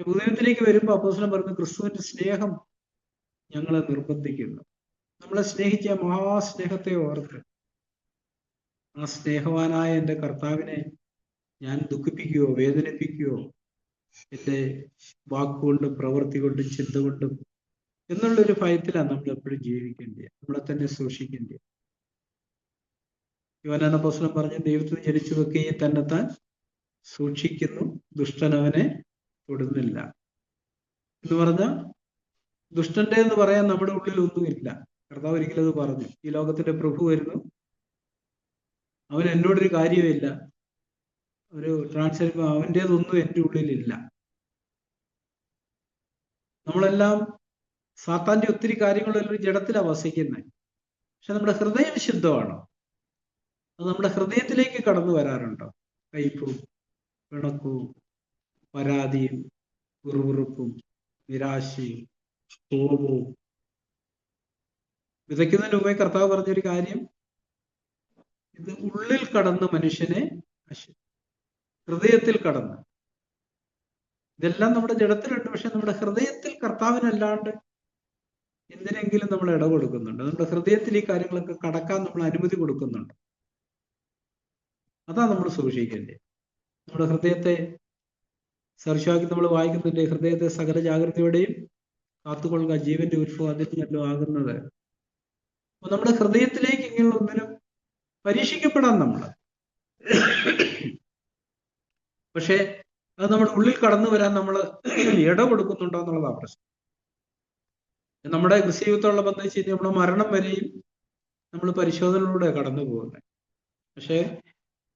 പുതിയത്തിലേക്ക് വരുമ്പോൾ അപ്പോസ്തലൻ പറഞ്ഞു, ക്രിസ്തുവിന്റെ സ്നേഹം ഞങ്ങളെ നിർബന്ധിക്കുന്നു. നമ്മളെ സ്നേഹിച്ച മഹാസ്നേഹത്തെ ഓർത്ത് ആ സ്നേഹവാനായ എൻ്റെ കർത്താവിനെ ഞാൻ ദുഃഖിപ്പിക്കുകയോ വേദനിപ്പിക്കുകയോ എൻ്റെ വാക്കുകൊണ്ടും പ്രവൃത്തി കൊണ്ടും ചിന്ത കൊണ്ടും എന്നുള്ളൊരു ഭയത്തിലാണ് നമ്മൾ എപ്പോഴും ജീവിക്കേണ്ടത്, നമ്മളെ തന്നെ സൂക്ഷിക്കേണ്ടത്. യോഹന്നാൻ അപ്പോസ്തലൻ പറഞ്ഞു, ദൈവത്തിന് ജനിച്ചു വെക്കുകയും തന്നെത്താൻ സൂക്ഷിക്കുന്നു, ദുഷ്ടനവനെ തൊടുന്നില്ല എന്ന് പറഞ്ഞാൽ ദുഷ്ടന്റെ എന്ന് പറയാൻ നമ്മുടെ ഉള്ളിൽ ഒന്നുമില്ല. കർത്താവ് ഒരിക്കലും അത് പറഞ്ഞു, ഈ ലോകത്തിന്റെ പ്രഭു വരുന്നു, അവൻ എന്നോടൊരു കാര്യമില്ല, ഒരു ട്രാൻസ്ലേറ്റ് അവൻ്റേതൊന്നും എൻ്റെ ഉള്ളിലില്ല. നമ്മളെല്ലാം സാത്താന്റെ ഒത്തിരി കാര്യങ്ങളെല്ലാം ജഡത്തിലാണ് വസിക്കുന്നത്. പക്ഷെ നമ്മുടെ ഹൃദയം ശുദ്ധമാണോ? അത് നമ്മുടെ ഹൃദയത്തിലേക്ക് കടന്നു വരാറുണ്ടോ? കയ്പും പിണക്കവും പരാതിയും ഉറുവുറുപ്പും നിരാശയും കോപവും. വിതയ്ക്കുന്നതിന് മുമ്പേ കർത്താവ് പറഞ്ഞൊരു കാര്യം, ഇത് ഉള്ളിൽ കടന്ന് മനുഷ്യനെ ഹൃദയത്തിൽ കടന്ന്, ഇതെല്ലാം നമ്മുടെ ജഡത്തിലുണ്ട്. പക്ഷെ നമ്മുടെ ഹൃദയത്തിൽ കർത്താവിനല്ലാണ്ട് എന്തിനെങ്കിലും നമ്മൾ ഇട കൊടുക്കുന്നുണ്ട്. നമ്മുടെ ഹൃദയത്തിൽ ഈ കാര്യങ്ങളൊക്കെ കടക്കാൻ നമ്മൾ അനുമതി കൊടുക്കുന്നുണ്ട്. അതാ നമ്മൾ സൂക്ഷിക്കേണ്ടത്. നമ്മുടെ ഹൃദയത്തെ സർശാക്കി നമ്മൾ വായിക്കുന്നുണ്ട്, ഹൃദയത്തെ സകല ജാഗ്രതയോടെയും കാത്തുകൊള്ളുക, ജീവന്റെ ഉത്ഭവം അതിൽ നിന്നല്ലോ ആകുന്നത്. അപ്പൊ നമ്മുടെ ഹൃദയത്തിലേക്ക് ഇങ്ങനെയുള്ള ഒന്നിനും പരീക്ഷിക്കപ്പെടാം നമ്മൾ. പക്ഷെ അത് നമ്മുടെ ഉള്ളിൽ കടന്നു വരാൻ നമ്മൾ ഇട കൊടുക്കുന്നുണ്ടോ എന്നുള്ളതാണ് പ്രശ്നം. നമ്മുടെ ക്രിസ്തീയത്തോടുള്ള ബന്ധം വെച്ച് കഴിഞ്ഞാൽ നമ്മുടെ മരണം വരെയും നമ്മൾ പരിശോധനയിലൂടെ കടന്നു പോകുന്നത്. പക്ഷെ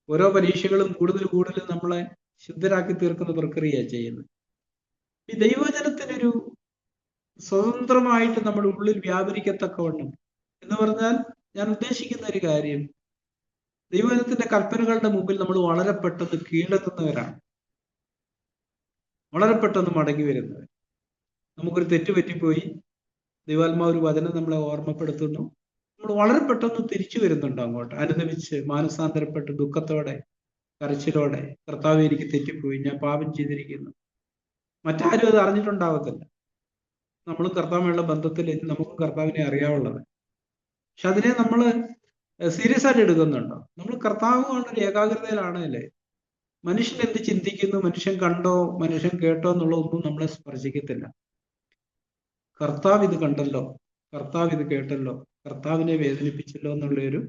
ഓരോ പരീക്ഷകളും കൂടുതൽ കൂടുതൽ നമ്മളെ ശുദ്ധരാക്കി തീർക്കുന്ന പ്രക്രിയയാണ് ചെയ്യുന്നത്. ഈ ദൈവജനത്തിനൊരു സ്വതന്ത്രമായിട്ട് നമ്മുടെ ഉള്ളിൽ വ്യാപരിക്കത്തക്കവണ്ണം എന്ന് പറഞ്ഞാൽ ഞാൻ ഉദ്ദേശിക്കുന്ന ഒരു കാര്യം, ദൈവജനത്തിന്റെ കൽപ്പനകളുടെ മുമ്പിൽ നമ്മൾ വളരെ പെട്ടെന്ന് കീഴടങ്ങുന്നവരാണ്, വളരെ പെട്ടെന്ന് മടങ്ങി വരുന്നവർ. നമുക്കൊരു തെറ്റ് പറ്റിപ്പോയി, ദൈവാത്മാവ് ഒരു വചനം നമ്മളെ ഓർമ്മപ്പെടുത്തുന്നു, നമ്മൾ വളരെ പെട്ടെന്ന് തിരിച്ചു വരുന്നുണ്ട് അങ്ങോട്ട്, അനുദമിച്ച് മാനസാന്തരപ്പെട്ട് ദുഃഖത്തോടെ കരച്ചിലോടെ, കർത്താവേ എനിക്ക് തെറ്റിപ്പോയി, ഞാൻ പാപം ചെയ്തിരിക്കുന്നു. മറ്റാരും അത് അറിഞ്ഞിട്ടുണ്ടാവത്തില്ല. നമ്മളും കർത്താവുമായുള്ള ബന്ധത്തിൽ നമുക്കും കർത്താവിനെ അറിയാവുള്ളത്. പക്ഷെ അതിനെ നമ്മൾ സീരിയസ് ആയിട്ട് എടുക്കുന്നുണ്ടോ? നമ്മൾ കർത്താവുമായിട്ടൊരു ഏകാഗ്രതയിലാണ് അല്ലേ? മനുഷ്യൻ എന്ത് ചിന്തിക്കുന്നു, മനുഷ്യൻ കണ്ടോ മനുഷ്യൻ കേട്ടോ എന്നുള്ളതൊന്നും നമ്മളെ സ്പർശിക്കത്തില്ല. കർത്താവ് ഇത് കണ്ടല്ലോ, കർത്താവ് ഇത് കേട്ടല്ലോ, കർത്താവിനെ വേദനിപ്പിച്ചല്ലോ എന്നുള്ളൊരു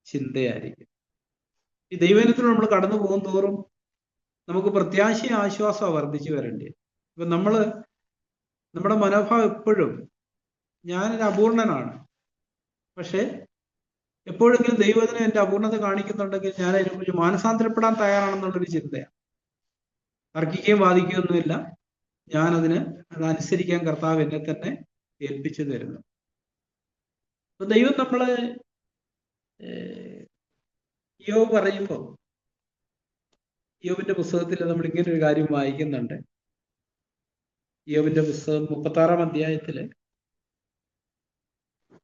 ചിന്തയായിരിക്കും. ഈ ദൈവജനത്തിൽ നമ്മൾ കടന്നു പോകും തോറും നമുക്ക് പ്രത്യാശയും ആശ്വാസവും വർദ്ധിച്ചു വരേണ്ടത്. ഇപ്പൊ നമ്മുടെ മനോഭാവം എപ്പോഴും ഞാനൊരു അപൂർണനാണ്, പക്ഷെ എപ്പോഴെങ്കിലും ദൈവജനം എൻ്റെ അപൂർണത കാണിക്കുന്നുണ്ടെങ്കിൽ ഞാൻ അതിനെക്കുറിച്ച് മാനസാന്തരപ്പെടാൻ തയ്യാറാണെന്നുള്ളൊരു ചിന്തയാണ്. തർക്കിക്കുകയും വാദിക്കുകയൊന്നുമില്ല, അതനുസരിക്കാൻ കർത്താവ് എന്നെ തന്നെ ഏൽപ്പിച്ചു തരുന്നു. അപ്പൊ ദൈവം നമ്മളെ യോബ് പറയുമ്പോൾ യോബിന്റെ പുസ്തകത്തിൽ നമ്മൾ ഇങ്ങനെ ഒരു കാര്യം വായിക്കുന്നുണ്ട്. യോബിന്റെ പുസ്തകം 36-ാം അധ്യായത്തില്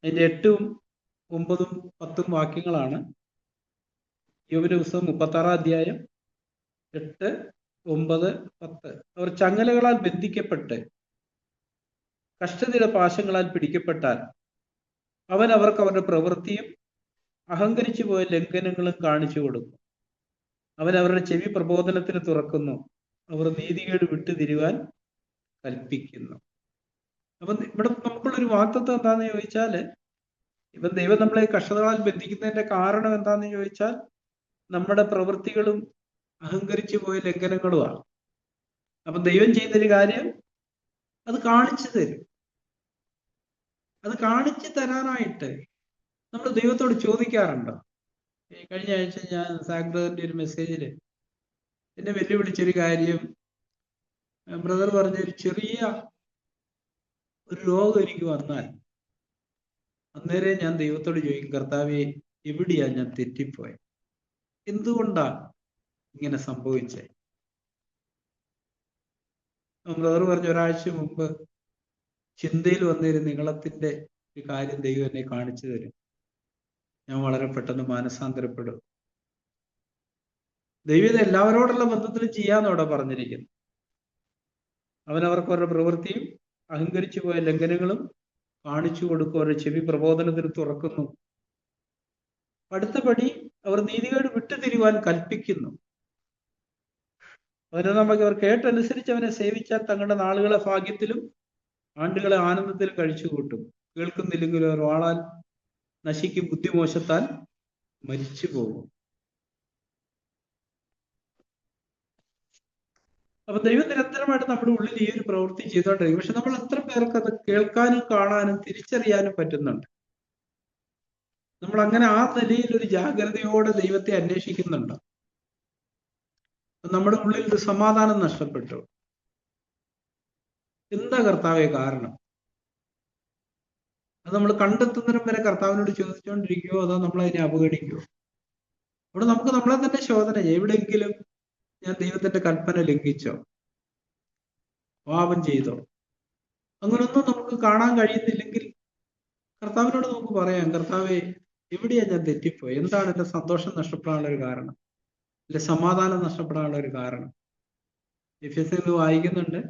അതിന്റെ 8ഉം 9ഉം 10ഉം വാക്യങ്ങളാണ്. യോബിന്റെ പുസ്തകം 36-ാം അധ്യായം 8, 9, 10. അവർ ചങ്ങലകളാൽ ബന്ധിക്കപ്പെട്ട് കഷ്ടതയുടെ പാശങ്ങളാൽ പിടിക്കപ്പെട്ടാൽ അവൻ അവർക്ക് അവരുടെ പ്രവൃത്തിയും അഹങ്കരിച്ചു പോയ ലംഘനങ്ങളും കാണിച്ചു കൊടുക്കും. അവൻ അവരുടെ ചെവി പ്രബോധനത്തിന് തുറക്കുന്നു, അവർ നീതികേട് വിട്ടുതിരുവാൻ കൽപ്പിക്കുന്നു. അപ്പൊ ഇവിടെ നമുക്കുള്ളൊരു വാക്തത്വം എന്താന്ന് ചോദിച്ചാല്, ഇപ്പം ദൈവം നമ്മളെ കഷ്ടതകളാൽ ബന്ധിക്കുന്നതിന്റെ കാരണം എന്താന്ന് ചോദിച്ചാൽ നമ്മുടെ പ്രവൃത്തികളും അഹങ്കരിച്ചു പോയ ലംഘനങ്ങളുമാണ്. അപ്പൊ ദൈവം ചെയ്യുന്നൊരു കാര്യം അത് കാണിച്ചു തരും. അത് കാണിച്ചു തരാനായിട്ട് നമ്മൾ ദൈവത്തോട് ചോദിക്കാറുണ്ടോ? കഴിഞ്ഞ ആഴ്ച ഞാൻ സാഗ്രതന്റെ ഒരു മെസ്സേജില് എന്നെ വെല്ലുവിളിച്ചൊരു കാര്യം, ബ്രദർ പറഞ്ഞൊരു ചെറിയ ഒരു രോഗം എനിക്ക് വന്നാൽ അന്നേരം ഞാൻ ദൈവത്തോട് ചോദിക്കും, കർത്താവേ എവിടെയാ ഞാൻ തെറ്റിപ്പോയത്, എന്തുകൊണ്ടാ ഇങ്ങനെ സംഭവിച്ചത്? ബ്രദർ പറഞ്ഞ ഒരാഴ്ച മുമ്പ് ചിന്തയിൽ വന്നൊരു നീളത്തിന്റെ ഒരു കാര്യം ദൈവം എന്നെ കാണിച്ചു തരും. ഞാൻ വളരെ പെട്ടെന്ന് മാനസാന്തരപ്പെടും. ദൈവം ഇത് എല്ലാവരോടുള്ള ബന്ധത്തിലും ചെയ്യാന്നവിടെ പറഞ്ഞിരിക്കുന്നു. അവനവർക്ക് അവരുടെ പ്രവൃത്തിയും അഹങ്കരിച്ചു പോയ ലംഘനങ്ങളും കാണിച്ചു കൊടുക്കും, അവരുടെ ചെവി പ്രബോധനത്തിന് തുറക്കുന്നു. അടുത്ത പടി, അവർ നീതികേട് വിട്ടുതിരുവാൻ കൽപ്പിക്കുന്നു. അവനെ നമുക്ക് അവർ കേട്ടനുസരിച്ച് അവനെ സേവിച്ചാൽ തങ്ങളുടെ നാളുകളെ ഭാഗ്യത്തിലും ആണ്ടുകളെ ആനന്ദത്തിലും കഴിച്ചു കൂട്ടും. കേൾക്കുന്നില്ലെങ്കിൽ അവർ വാളാൽ നശിക്കും, ബുദ്ധിമോശത്താൽ മരിച്ചു പോകും. അപ്പൊ ദൈവം നിരന്തരമായിട്ട് നമ്മുടെ ഉള്ളിൽ ഈ ഒരു പ്രവൃത്തി ചെയ്തോണ്ടിരിക്കും. പക്ഷെ നമ്മൾ എത്ര പേർക്ക് അത് കേൾക്കാനും കാണാനും തിരിച്ചറിയാനും പറ്റുന്നുണ്ട്? നമ്മൾ അങ്ങനെ ആ നിലയിൽ ഒരു ജാഗ്രതയോടെ ദൈവത്തെ അന്വേഷിക്കുന്നുണ്ട്. നമ്മുടെ ഉള്ളിൽ ഒരു സമാധാനം നഷ്ടപ്പെട്ടു. എന്താ കർത്താവേ കാരണം? അത് നമ്മൾ കണ്ടെത്തുന്നതിനും വരെ കർത്താവിനോട് ചോദിച്ചുകൊണ്ടിരിക്കുവോ, അതോ നമ്മൾ അതിനെ അവഗണിക്കുവോ? അവിടെ നമുക്ക് നമ്മളെ തന്നെ ശോധന ചെയ്യാം. എവിടെയെങ്കിലും ഞാൻ ദൈവത്തിന്റെ കൽപ്പന ലംഘിച്ചോ, പാപം ചെയ്തോ? അങ്ങനൊന്നും നമുക്ക് കാണാൻ കഴിയുന്നില്ലെങ്കിൽ കർത്താവിനോട് നമുക്ക് പറയാം, കർത്താവേ എവിടെയാ ഞാൻ തെറ്റിപ്പോയി? എന്താണ് എന്റെ സന്തോഷം നഷ്ടപ്പെടാനുള്ള ഒരു കാരണം, എന്റെ സമാധാനം നഷ്ടപ്പെടാനുള്ള ഒരു കാരണം? എഫെസ്യരിൽ വായിക്കുന്നുണ്ട്,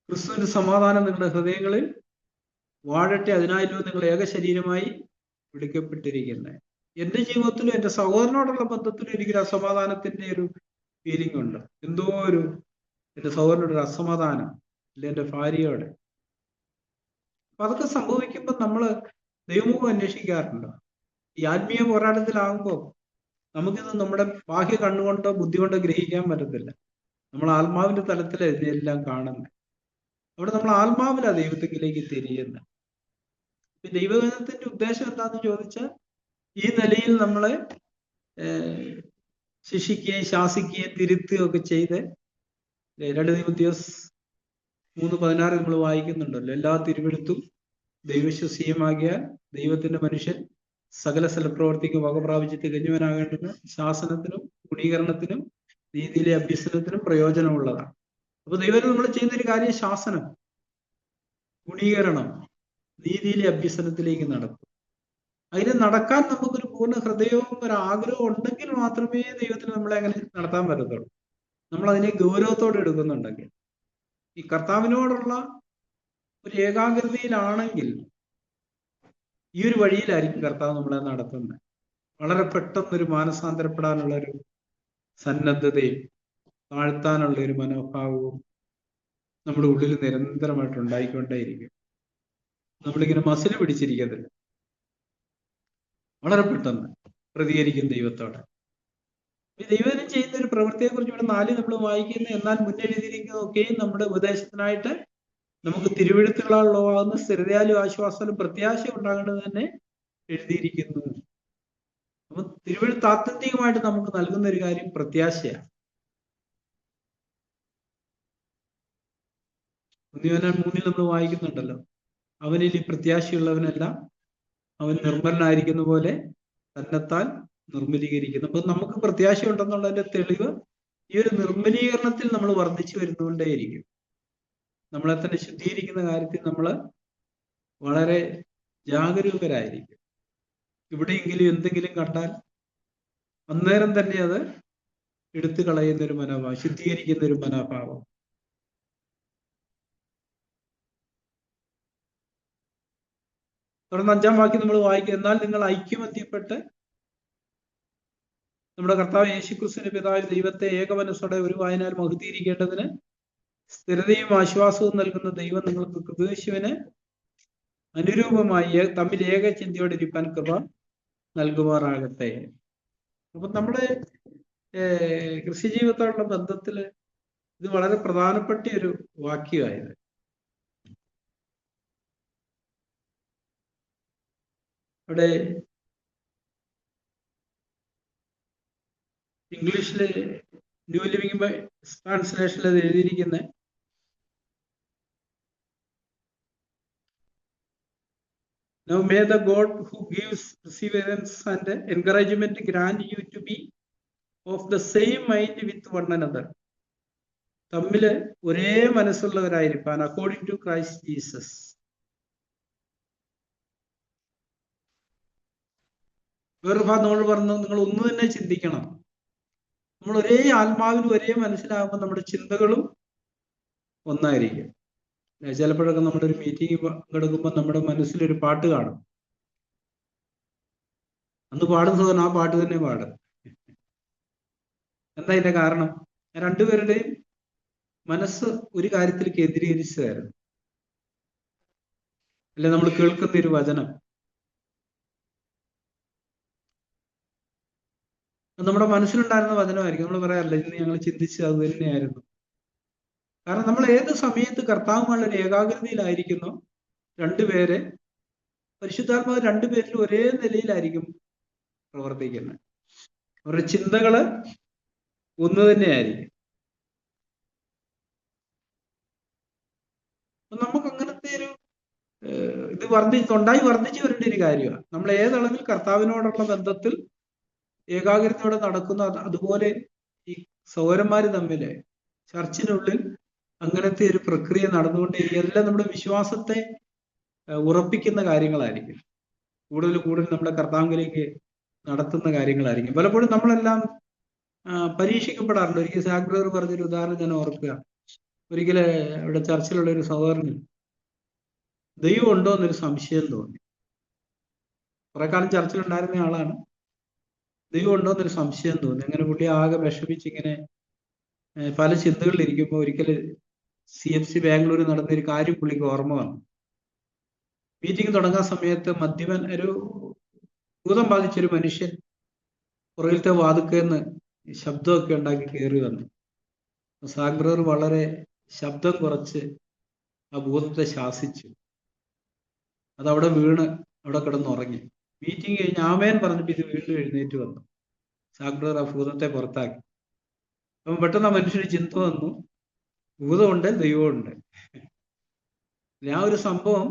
ക്രിസ്തുവിന്റെ സമാധാനം നിങ്ങളുടെ ഹൃദയങ്ങളിൽ വാഴട്ടെ, അതിനായല്ലോ നിങ്ങൾ ഏക ശരീരമായി വിളിക്കപ്പെട്ടിരിക്കുന്നത്. എന്റെ ജീവിതത്തിലും എന്റെ സഹോദരനോടുള്ള ബന്ധത്തിലും എനിക്കൊരു അസമാധാനത്തിന്റെ ഒരു ഫീലിംഗ് ഉണ്ട്. എന്തോ ഒരു എന്റെ സഹോദരനോട് ഒരു അസമാധാനം, ഇല്ല എന്റെ ഭാര്യയോടെ. അപ്പൊ അതൊക്കെ സംഭവിക്കുമ്പോൾ നമ്മള് ദൈവമുഖം അന്വേഷിക്കാറുണ്ടോ? ഈ ആത്മീയ പോരാട്ടത്തിലാകുമ്പോൾ നമുക്കിത് നമ്മുടെ ബാഹ്യ കണ്ണുകൊണ്ടോ ബുദ്ധി കൊണ്ടോ ഗ്രഹിക്കാൻ പറ്റത്തില്ല. നമ്മൾ ആത്മാവിന്റെ തലത്തിൽ ഇതിനെല്ലാം കാണുന്നത്. അവിടെ നമ്മൾ ആത്മാവിലാ ദൈവത്തിലേക്ക് തിരിയുന്നത്. ദൈവഗണത്തിന്റെ ഉദ്ദേശം എന്താന്ന് ചോദിച്ചാൽ ഈ നിലയിൽ നമ്മളെ ശിക്ഷിക്കുകയും ശാസിക്കുകയും തിരുത്തുകയും ഒക്കെ ചെയ്ത് 2 തിമോഥെയോസ് 3:16 നമ്മൾ വായിക്കുന്നുണ്ടല്ലോ, എല്ലാ തിരുവെഴുത്തും ദൈവശസ്യമാകിയാൽ ദൈവത്തിന്റെ മനുഷ്യൻ സകല സ്ഥലപ്രവർത്തിക്ക് വക പ്രാപിച്ച് തികഞ്ഞവനാകേണ്ടതിന് ശാസനത്തിനും ഗുണീകരണത്തിനും നീതിയിലെ അഭ്യസനത്തിനും പ്രയോജനമുള്ളതാണ്. അപ്പൊ ദൈവം നമ്മൾ ചെയ്യുന്നൊരു കാര്യം ശാസനം, ഗുണീകരണം, നീതിയിലെ അഭ്യസനത്തിലേക്ക് നടക്കും. അതിന് നടക്കാൻ നമുക്കൊരു പൂർണ്ണ ഹൃദയവും ഒരു ആഗ്രഹവും ഉണ്ടെങ്കിൽ മാത്രമേ ദൈവത്തിന് നമ്മളെ അങ്ങനെ നടത്താൻ പറ്റത്തുള്ളൂ. നമ്മൾ അതിനെ ഗൗരവത്തോടെ എടുക്കുന്നുണ്ടെങ്കിൽ, ഈ കർത്താവിനോടുള്ള ഒരു ഏകാഗ്രതയിലാണെങ്കിൽ ഈ ഒരു വഴിയിലായിരിക്കും കർത്താവ് നമ്മളെ നടത്തുന്നത്. വളരെ പെട്ടെന്നൊരു മാനസാന്തരപ്പെടാനുള്ള ഒരു സന്നദ്ധതയും താഴ്ത്താനുള്ള ഒരു മനോഭാവവും നമ്മുടെ ഉള്ളിൽ നിരന്തരമായിട്ട് ഉണ്ടായിക്കൊണ്ടേയിരിക്കും. നമ്മളിങ്ങനെ മസിൽ പിടിച്ചിരിക്കത്തില്ല, വളരെ പെട്ടെന്ന് പ്രതികരിക്കും ദൈവത്തോടെ. ദൈവം ചെയ്യുന്ന ഒരു പ്രവൃത്തിയെ കുറിച്ച് ഇവിടെ 4 നമ്മൾ വായിക്കുന്ന, എന്നാൽ മുന്നെഴുതിയിരിക്കുന്നതൊക്കെയും നമ്മുടെ ഉപദേശത്തിനായിട്ട് നമുക്ക് തിരുവെഴുത്തുകളാളുള്ളതാകുന്ന സ്ഥിരതയാലും ആശ്വാസത്തിലും പ്രത്യാശ ഉണ്ടാകേണ്ടത് തന്നെ എഴുതിയിരിക്കുന്നു. അപ്പൊ തിരുവെഴുത്ത് ആത്യന്തികമായിട്ട് നമുക്ക് നൽകുന്ന ഒരു കാര്യം പ്രത്യാശയാണ്. 1 യോഹന്നാൻ 3 നമ്മൾ വായിക്കുന്നുണ്ടല്ലോ, അവനിൽ ഈ പ്രത്യാശയുള്ളവനെല്ലാം അവൻ നിർമ്മലനായിരിക്കുന്ന പോലെ തന്നെത്താൻ നിർമ്മലീകരിക്കുന്നു. അപ്പൊ നമുക്ക് പ്രത്യാശ ഉണ്ടെന്നുള്ളതിന്റെ തെളിവ് ഈ ഒരു നിർമ്മലീകരണത്തിൽ നമ്മൾ വർദ്ധിച്ചു വരുന്നുകൊണ്ടേയിരിക്കും. നമ്മളെ തന്നെ ശുദ്ധീകരിക്കുന്ന കാര്യത്തിൽ നമ്മൾ വളരെ ജാഗരൂകരായിരിക്കും. എവിടെയെങ്കിലും എന്തെങ്കിലും കണ്ടാൽ അന്നേരം തന്നെ അത് എടുത്തു കളയുന്ന ഒരു മനോഭാവം, ശുദ്ധീകരിക്കുന്ന ഒരു മനോഭാവം. തുടർന്ന് 5-ാം വാക്യം നമ്മൾ വായിക്കും. എന്നാൽ നിങ്ങൾ ഐക്യമത്യപ്പെട്ട് നമ്മുടെ കർത്താവ് യേശുക്രിസ്തുവിന്റെ പിതാവ് ദൈവത്തെ ഏകമനസ്സോടെ ഒരു വായനാൽ മഹത്വീകരിക്കേണ്ടതിന് സ്ഥിരതയും ആശ്വാസവും നൽകുന്ന ദൈവം നിങ്ങൾക്ക് ക്രിസ്തുവിന് അനുരൂപമായി തമ്മിൽ ഏക ചിന്തയോടെ ഇരിപ്പാൻ കൃപ നൽകുമാറാകട്ടെ. അപ്പൊ നമ്മുടെ ക്രിസ്ത്യ ജീവിതത്തോടുള്ള ബന്ധത്തില് ഇത് വളരെ പ്രധാനപ്പെട്ട ഒരു വാക്യമായത്. അവിടെ ഇംഗ്ലീഷില് ന്യൂ ലിവിംഗ് ട്രാൻസ്ലേഷനിൽ അത് എഴുതിയിരിക്കുന്നത് Now may the God who gives perseverance and encouragement grant you to be of the same mind with one another. തമ്മില് ഒരേ മനസ്സുള്ളവരായിരിക്കാൻ അക്കോർഡിംഗ് ടു ക്രൈസ്റ്റ് ജീസസ്. വേറൊരു ഭാഗം നമ്മൾ പറഞ്ഞു, നിങ്ങൾ ഒന്ന് തന്നെ ചിന്തിക്കണം. നമ്മൾ ഒരേ ആത്മാവിനും ഒരേ മനസ്സിലാകുമ്പോൾ നമ്മുടെ ചിന്തകളും ഒന്നായിരിക്കും. ചിലപ്പോഴൊക്കെ നമ്മുടെ ഒരു മീറ്റിംഗ് പങ്കെടുക്കുമ്പോൾ നമ്മുടെ മനസ്സിലൊരു പാട്ട് കാണും. അന്ന് പാടുന്ന ആ പാട്ട് തന്നെ പാടും. എന്താ അതിന്റെ കാരണം? രണ്ടുപേരുടെയും മനസ്സ് ഒരു കാര്യത്തിൽ കേന്ദ്രീകരിച്ചതായിരുന്നു. അല്ലെ, നമ്മൾ കേൾക്കുന്ന ഒരു വചനം നമ്മുടെ മനസ്സിലുണ്ടായിരുന്ന വചനമായിരിക്കും. നമ്മൾ പറയാറില്ല, ഇന്ന് ഞങ്ങൾ ചിന്തിച്ചത് അത് തന്നെയായിരുന്നു. കാരണം നമ്മൾ ഏത് സമയത്ത് കർത്താവുമായുള്ള ഒരു ഏകാഗ്രതയിലായിരിക്കുന്നു, രണ്ടുപേരെ പരിശുദ്ധാത്മാവ് രണ്ടുപേരിലും ഒരേ നിലയിലായിരിക്കും പ്രവർത്തിക്കുന്നത്. അവരുടെ ചിന്തകള് ഒന്ന് തന്നെയായിരിക്കും. നമുക്ക് അങ്ങനത്തെ ഒരു ഇത് വർദ്ധിച്ചു വരേണ്ട ഒരു കാര്യമാണ്. നമ്മൾ ഏതളവിൽ കർത്താവിനോടുള്ള ബന്ധത്തിൽ ഏകാഗ്രതയോടെ നടക്കുന്ന, അതുപോലെ ഈ സഹോദരന്മാര് തമ്മില് ചർച്ചിനുള്ളിൽ അങ്ങനത്തെ ഒരു പ്രക്രിയ നടന്നുകൊണ്ടിരിക്കുക. എല്ലാം നമ്മുടെ വിശ്വാസത്തെ ഉറപ്പിക്കുന്ന കാര്യങ്ങളായിരിക്കും. കൂടുതൽ നമ്മുടെ കർത്താവിലേക്ക് നടത്തുന്ന കാര്യങ്ങളായിരിക്കും. പലപ്പോഴും നമ്മളെല്ലാം പരീക്ഷിക്കപ്പെടാറുണ്ട്. ഒരിക്കൽ സാഗ്രർ പറഞ്ഞൊരു ഉദാഹരണം ഞാൻ ഓർക്കുക. ഒരിക്കല് അവിടെ ചർച്ചിലുള്ള ഒരു സഹോദരന് ദൈവം ഉണ്ടോ എന്നൊരു സംശയം തോന്നി. കുറെ കാലം ചർച്ചിലുണ്ടായിരുന്ന ആളാണ്. ദൈവം ഉണ്ടോ എന്നൊരു സംശയം തോന്നി. അങ്ങനെ പുള്ളി ആകെ വിഷമിച്ച് ഇങ്ങനെ പല ചിന്തകളിലിരിക്കുമ്പോൾ ഒരിക്കൽ CFC ബാംഗ്ലൂർ നടന്നൊരു കാര്യം പുള്ളിക്ക് ഓർമ്മ വന്നു. മീറ്റിംഗ് തുടങ്ങാൻ സമയത്ത് മദ്യപൻ, ഒരു ഭൂതം ബാധിച്ചൊരു മനുഷ്യൻ പുറകിലത്തെ വാതുക്കെന്ന് ശബ്ദമൊക്കെ ഉണ്ടാക്കി കയറി വന്നു. സാഗ്രർ വളരെ ശബ്ദം കുറച്ച് ആ ഭൂതത്തെ ശാസിച്ചു. അതവിടെ വീണ് അവിടെ കിടന്നുറങ്ങി. മീറ്റിംഗ് കഴിഞ്ഞ് ആമേൻ പറഞ്ഞിട്ട് ഇത് വീണ്ടും എഴുന്നേറ്റ് വന്നു. സാഗ്രർ ആ ഭൂതത്തെ പുറത്താക്കി. അപ്പം പെട്ടെന്ന് ആ മനുഷ്യന് ചിന്ത വന്നു, ഭൂതമുണ്ട്, ദൈവമുണ്ട്. ആ ഒരു സംഭവം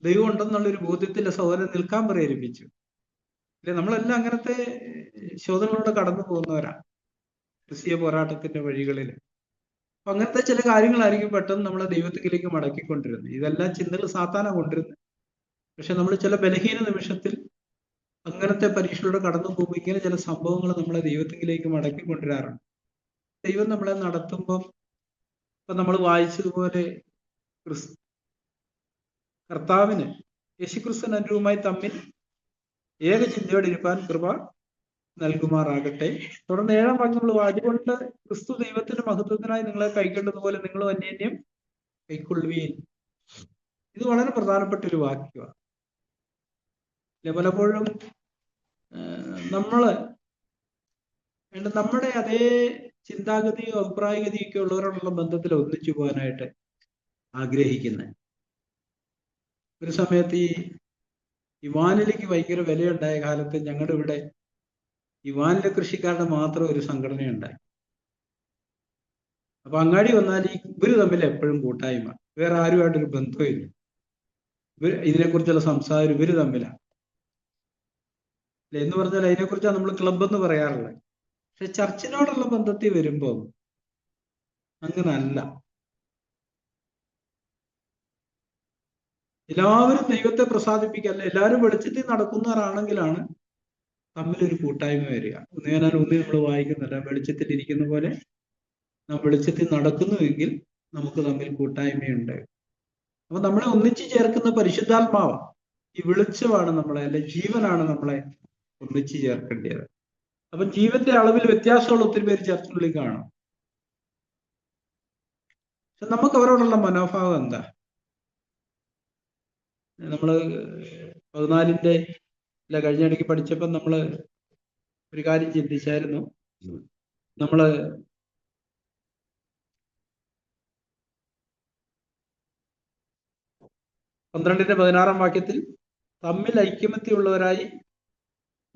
ദൈവം ഉണ്ടെന്നുള്ളൊരു ബോധ്യത്തിന്റെ സഹോദരൻ നിൽക്കാൻ പ്രേരിപ്പിച്ചു. അല്ലെ, നമ്മളെല്ലാം അങ്ങനത്തെ ശോധനകളിലൂടെ കടന്നു പോകുന്നവരാണ് ക്രിസ്തീയ പോരാട്ടത്തിന്റെ വഴികളിൽ. അപ്പൊ അങ്ങനത്തെ ചില കാര്യങ്ങളായിരിക്കും പെട്ടെന്ന് നമ്മളെ ദൈവത്തിലേക്ക് മടക്കിക്കൊണ്ടിരുന്നത്. ഇതെല്ലാം ചിന്തകൾ സാത്താനാ കൊണ്ടിരുന്നത്. പക്ഷെ നമ്മൾ ചില ബലഹീന നിമിഷത്തിൽ അങ്ങനത്തെ പരീക്ഷയിലൂടെ കടന്നു പോകുമ്പോൾ ഇങ്ങനെ ചില സംഭവങ്ങൾ നമ്മളെ ദൈവത്തിലേക്ക് മടക്കിക്കൊണ്ടിരാറുണ്ട്. ദൈവം നമ്മളെ നടത്തുമ്പം ഇപ്പൊ നമ്മൾ വായിച്ചതുപോലെ കർത്താവിന് യേശുക്രിസ്തുവിന് അനുരൂപമായി തമ്മിൽ ഏക ചിന്തയോടെ ഇരിപ്പാൻ കൃപ നൽകുമാറാകട്ടെ. തുടർന്ന് 7-ാം വാക്യം നമ്മൾ അതുകൊണ്ട് ക്രിസ്തു ദൈവത്തിന്റെ മഹത്വത്തിനായി നിങ്ങളെ കൈക്കൊണ്ടതുപോലെ നിങ്ങളും അന്യോന്യം കൈക്കൊള്ളുവീൻ. ഇത് വളരെ പ്രധാനപ്പെട്ട ഒരു വാക്യമാണ്. പലപ്പോഴും നമ്മുടെ അതേ ചിന്താഗതിയോ അഭിപ്രായഗതിയോ ഒക്കെ ഉള്ളവരോടുള്ള ബന്ധത്തിൽ ഒന്നിച്ചു പോകാനായിട്ട് ആഗ്രഹിക്കുന്നത്. ഒരു സമയത്ത് ഈ വാനിലയ്ക്ക് ഭയങ്കര വിലയുണ്ടായ കാലത്ത് ഞങ്ങളുടെ ഇവിടെ ഈ വാനില കൃഷിക്കാരുടെ മാത്രം ഒരു സംഘടനയുണ്ടായി. അപ്പൊ അങ്ങാടി വന്നാൽ ഇവര് തമ്മിൽ എപ്പോഴും കൂട്ടായ്മ, വേറെ ആരുമായിട്ടൊരു ബന്ധമില്ല. ഇതിനെക്കുറിച്ചുള്ള സംസാരം ഇവര് തമ്മിലാണ്. അല്ലെ എന്ന് പറഞ്ഞാൽ അതിനെക്കുറിച്ചാണ് നമ്മൾ ക്ലബ് എന്ന് പറയാറുള്ളത്. പക്ഷെ ചർച്ചിനോടുള്ള ബന്ധത്തിൽ വരുമ്പോൾ അങ്ങനല്ല. എല്ലാവരും ദൈവത്തെ പ്രസാദിപ്പിക്കല്ല, എല്ലാവരും വെളിച്ചത്തിൽ നടക്കുന്നവരാണെങ്കിലാണ് തമ്മിലൊരു കൂട്ടായ്മ വരിക. ഞാൻ നമ്മൾ വായിക്കുന്നില്ല, വെളിച്ചത്തിൽ ഇരിക്കുന്ന പോലെ നാം വെളിച്ചത്തിൽ നടക്കുന്നുവെങ്കിൽ നമുക്ക് തമ്മിൽ കൂട്ടായ്മയുണ്ട്. അപ്പൊ നമ്മളെ ഒന്നിച്ചു ചേർക്കുന്ന പരിശുദ്ധാത്മാവ്, ഈ വെളിച്ചമാണ് നമ്മളെ, അല്ലെ ജീവനാണ് നമ്മളെ ഒന്നിച്ചു ചേർക്കേണ്ടത്. അപ്പൊ ജീവന്റെ അളവിൽ വ്യത്യാസമുള്ള ഒത്തിരി പേര് ചർച്ചിനുള്ളിൽ കാണും. പക്ഷെ നമുക്ക് അവരോടുള്ള മനോഭാവം എന്താ? നമ്മള് 14-ന്റെ അല്ല കഴിഞ്ഞ ഇടയ്ക്ക് പഠിച്ചപ്പോൾ നമ്മള് ഒരു കാര്യം ചിന്തിച്ചായിരുന്നു. നമ്മള് 12-ന്റെ 16-ാം വാക്യത്തിൽ തമ്മിൽ ഐക്യമത്യമുള്ളവരായി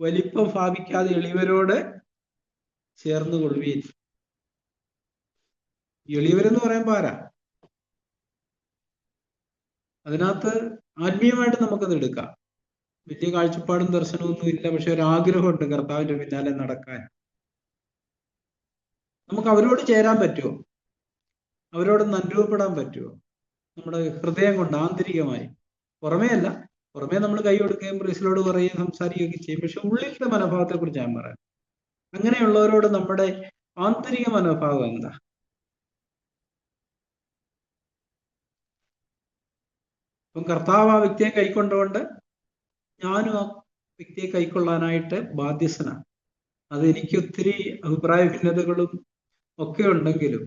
വലിപ്പം ഭാവിക്കാതെ എളിയവരോട് ചേർന്ന് കൊള്ളുവീൻ. എളിയവരെന്ന് പറയുമ്പോൾ ആരാ? അതിനകത്ത് ആത്മീയമായിട്ട് നമുക്കത് എടുക്കാം. വലിയ കാഴ്ചപ്പാടും ദർശനമൊന്നും ഇല്ല, പക്ഷെ ഒരു ആഗ്രഹമുണ്ട് കർത്താവിന്റെ പിന്നാലെ നടക്കാൻ. നമുക്ക് അവരോട് ചേരാൻ പറ്റുമോ? അവരോടൊന്ന് അനുരൂപപ്പെടാൻ പറ്റുമോ? നമ്മുടെ ഹൃദയം കൊണ്ട് ആന്തരികമായി. പുറമേ അല്ല, പുറമേ നമ്മൾ കൈ കൊടുക്കുകയും ബ്രീസിലോട് പറയുകയും സംസാരിക്കുകയൊക്കെ ചെയ്യും. പക്ഷെ ഉള്ളിലത്തെ മനോഭാവത്തെ കുറിച്ച് ഞാൻ പറയാം. അങ്ങനെയുള്ളവരോട് നമ്മുടെ ആന്തരിക മനോഭാവം എന്താ? ഇപ്പം കർത്താവ് ആ വ്യക്തിയെ കൈക്കൊണ്ടുകൊണ്ട് ഞാനും ആ വ്യക്തിയെ കൈക്കൊള്ളാനായിട്ട് ബാധ്യസ്ഥനാണ്. അത് എനിക്ക് ഒത്തിരി അഭിപ്രായ ഭിന്നതകളും ഒക്കെ ഉണ്ടെങ്കിലും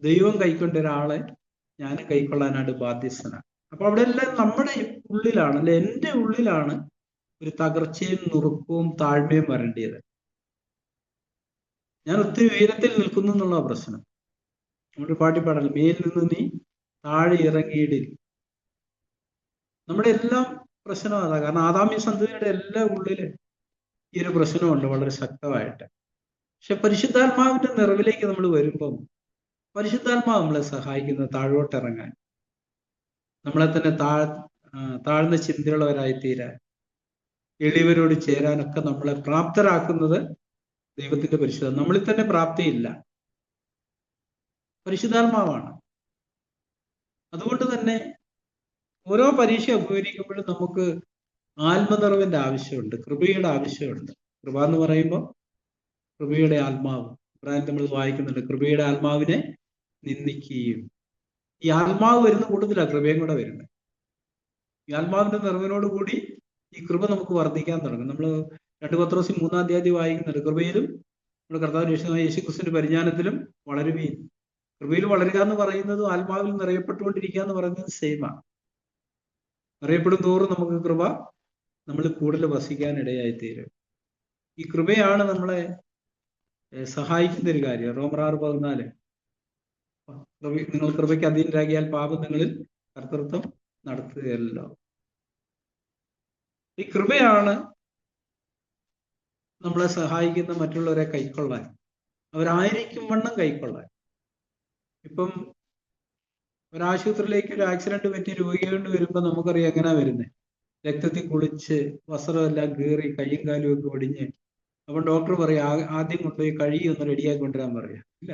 ദൈവം കൈക്കൊണ്ട ഒരാളെ ഞാൻ കൈക്കൊള്ളാനായിട്ട് ബാധ്യസ്ഥനാണ്. അപ്പൊ അവിടെ എല്ലാം നമ്മുടെ ഉള്ളിലാണ്, അല്ലെ എൻ്റെ ഉള്ളിലാണ് ഒരു തകർച്ചയും നുറുക്കവും താഴ്മയും വരേണ്ടത്. ഞാൻ ഒത്തിരി ഉയരത്തിൽ നിൽക്കുന്നു എന്നുള്ള പ്രശ്നം. നമ്മുടെ പാട്ടിപ്പാടൽ മേൽ നിന്ന് നീ താഴെ ഇറങ്ങിയിടിൽ. നമ്മുടെ എല്ലാം പ്രശ്നം അതാ. കാരണം ആദാമ്യ സന്തതിയുടെ എല്ലാ ഉള്ളില് ഈ ഒരു പ്രശ്നമുണ്ട് വളരെ ശക്തമായിട്ട്. പക്ഷെ പരിശുദ്ധാത്മാവിന്റെ നിറവിലേക്ക് നമ്മൾ വരുമ്പം പരിശുദ്ധാത്മാവ് നമ്മളെ സഹായിക്കുന്നത് താഴോട്ടിറങ്ങാൻ, നമ്മളെ തന്നെ താഴ്ന്ന ചിന്തയുള്ളവരായി തീരാൻ, എളിയവരോട് ചേരാനൊക്കെ നമ്മളെ പ്രാപ്തരാക്കുന്നത് ദൈവത്തിന്റെ പരിശുദ്ധ. നമ്മളിൽ തന്നെ പ്രാപ്തിയില്ല, പരിശുദ്ധാത്മാവാണ്. അതുകൊണ്ട് തന്നെ ഓരോ പരീക്ഷ അഭിമുഖീകരിക്കുമ്പോഴും നമുക്ക് ആത്മനിറവിന്റെ ആവശ്യമുണ്ട്, കൃപയുടെ ആവശ്യമുണ്ട്. കൃപ എന്ന് പറയുമ്പോൾ കൃപയുടെ ആത്മാവ്, പ്രായം നമ്മൾ വായിക്കുന്നുണ്ട്, കൃപയുടെ ആത്മാവിനെ നിന്ദിക്കുകയും. ഈ ആത്മാവ് വരുന്ന കൂട്ടത്തിലാണ് കൃപയും കൂടെ വരുന്നത്. ഈ ആത്മാവിന്റെ നിറവിനോട് കൂടി ഈ കൃപ നമുക്ക് വർദ്ധിക്കാൻ തുടങ്ങും. നമ്മൾ 2 പത്രോസ് 3-ാം അധ്യായം വായിക്കുന്നുണ്ട്, കൃപയിലും നമ്മുടെ കർത്താവ് യേശുക്രിസ്തുവിന്റെ പരിജ്ഞാനത്തിലും വളരുവീൻ. കൃപയിൽ വളരുക എന്ന് പറയുന്നതും ആത്മാവിൽ നിറയപ്പെട്ടുകൊണ്ടിരിക്കുക എന്ന് പറയുന്നത് സെയിമാണ്. നിറയപ്പെടും തോറും നമുക്ക് കൃപ നമ്മൾ കൂടുതൽ വസിക്കാൻ ഇടയായി തീരും. ഈ കൃപയാണ് നമ്മളെ സഹായിക്കുന്ന ഒരു കാര്യം. റോമർ 6:14 നിങ്ങൾ കൃപയ്ക്ക് അധീനരാകിയാൽ പാപം നിങ്ങളിൽ കർത്തൃത്വം നടത്തുകയല്ലോ. ഈ കൃപയാണ് നമ്മളെ സഹായിക്കുന്ന മറ്റുള്ളവരെ കൈക്കൊള്ളാൻ, അവരായിരിക്കും വണ്ണം കൈക്കൊള്ളാൻ. ഇപ്പം ഒരാശുപത്രിയിലേക്ക് ഒരു ആക്സിഡന്റ് പറ്റി രോഗികൊണ്ട് വരുമ്പോൾ നമുക്കറിയാം എങ്ങനെയാ വരുന്നത്. രക്തത്തിൽ കുളിച്ച് വസ്ത്രമെല്ലാം കീറി കയ്യും കാലും ഒക്കെ ഒടിഞ്ഞ്. അപ്പം ഡോക്ടർ പറയാം ആദ്യം കൊണ്ടുപോയി കഴുകി ഒന്ന് റെഡിയാക്കി കൊണ്ടുവരാൻ പറയാം. ഇല്ല,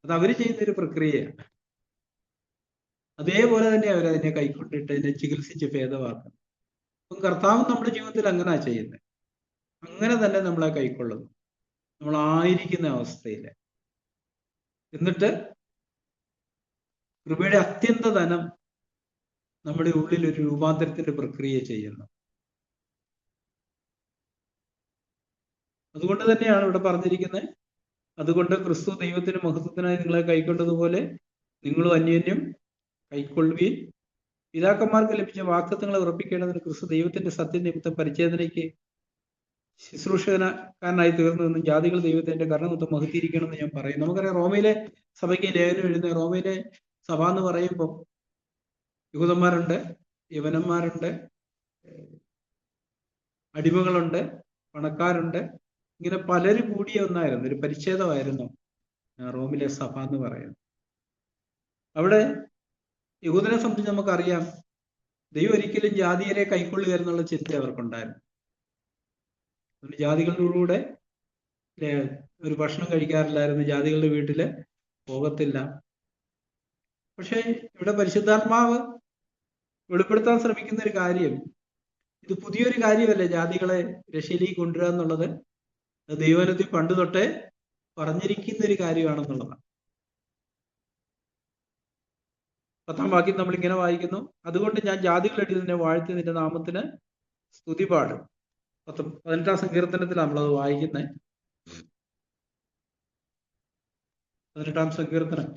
അത് അവര് ചെയ്യുന്നൊരു പ്രക്രിയയാണ്. അതേപോലെ തന്നെ അവരതിനെ കൈക്കൊണ്ടിട്ട് അതിനെ ചികിത്സിച്ച് ഭേദമാക്കും. അപ്പം കർത്താവ് നമ്മുടെ ജീവിതത്തിൽ അങ്ങനെയാ ചെയ്യുന്നത്. അങ്ങനെ തന്നെ നമ്മളെ കൈക്കൊള്ളുന്നു, നമ്മളായിരിക്കുന്ന അവസ്ഥയിൽ. എന്നിട്ട് കൃപയുടെ അത്യന്ത ധനം നമ്മുടെ ഉള്ളിൽ ഒരു രൂപാന്തരത്തിന്റെ പ്രക്രിയ ചെയ്യുന്നു. അതുകൊണ്ട് തന്നെയാണ് ഇവിടെ പറഞ്ഞിരിക്കുന്നത്, അതുകൊണ്ട് ക്രിസ്തു ദൈവത്തിന് മഹത്വത്തിനായി നിങ്ങളെ കൈക്കൊണ്ടതുപോലെ നിങ്ങളും അന്യോന്യം കൈക്കൊള്ളുകയും പിതാക്കന്മാർക്ക് ലഭിച്ച വാഗ്ദത്തങ്ങളെ ഉറപ്പിക്കേണ്ടതിന് ക്രിസ്തു ദൈവത്തിന്റെ സത്യനിമിത്തം പരിച്ഛേദനയ്ക്ക് ശുശ്രൂഷകനായി തീർന്നതെന്നും ജാതികൾ ദൈവത്തിന്റെ കരുണമൊത്തം മഹത്തീകരിക്കണമെന്ന് ഞാൻ പറയും. നമുക്കറിയാം റോമയിലെ സഭയ്ക്ക് ലേഖനം എഴുതുന്ന, റോമയിലെ സഭ എന്ന് പറയുമ്പോൾ യഹൂദന്മാരുണ്ട്, യവനന്മാരുണ്ട്, അടിമകളുണ്ട്, പണക്കാരുണ്ട്, ഇങ്ങനെ പലരും കൂടിയ ഒന്നായിരുന്നു, ഒരു പരിച്ഛേദമായിരുന്നു റോമിലെ സഭ എന്ന് പറയുന്നത്. അവിടെ യഹൂദനെ സംബന്ധിച്ച് നമുക്കറിയാം, ദൈവം ഒരിക്കലും ജാതിയരെ കൈക്കൊള്ളുക എന്നുള്ള ചിന്ത അവർക്കുണ്ടായിരുന്നു. ജാതികളുടെ കൂടെ ഒരു ഭക്ഷണം കഴിക്കാറില്ലായിരുന്നു, ജാതികളുടെ വീട്ടില് പോകത്തില്ല. പക്ഷെ ഇവിടെ പരിശുദ്ധാത്മാവ് വെളിപ്പെടുത്താൻ ശ്രമിക്കുന്ന ഒരു കാര്യം, ഇത് പുതിയൊരു കാര്യമല്ലേ ജാതികളെ രക്ഷയിലേക്ക് കൊണ്ടുവരിക എന്നുള്ളത്. ദൈവവചനത്തിൽ പണ്ട് തൊട്ടേ പറഞ്ഞിരിക്കുന്ന ഒരു കാര്യമാണെന്നുള്ളതാണ്. 10-ാം വാക്യം നമ്മൾ ഇങ്ങനെ വായിക്കുന്നു, അതുകൊണ്ട് ഞാൻ ജാതികളടി നിന്നെ വാഴ്ത്തി നിന്റെ നാമത്തിന് സ്തുതി പാടും. 18-ാം സങ്കീർത്തനത്തിൽ നമ്മളത് വായിക്കുന്നത്. 18-ാം സങ്കീർത്തനം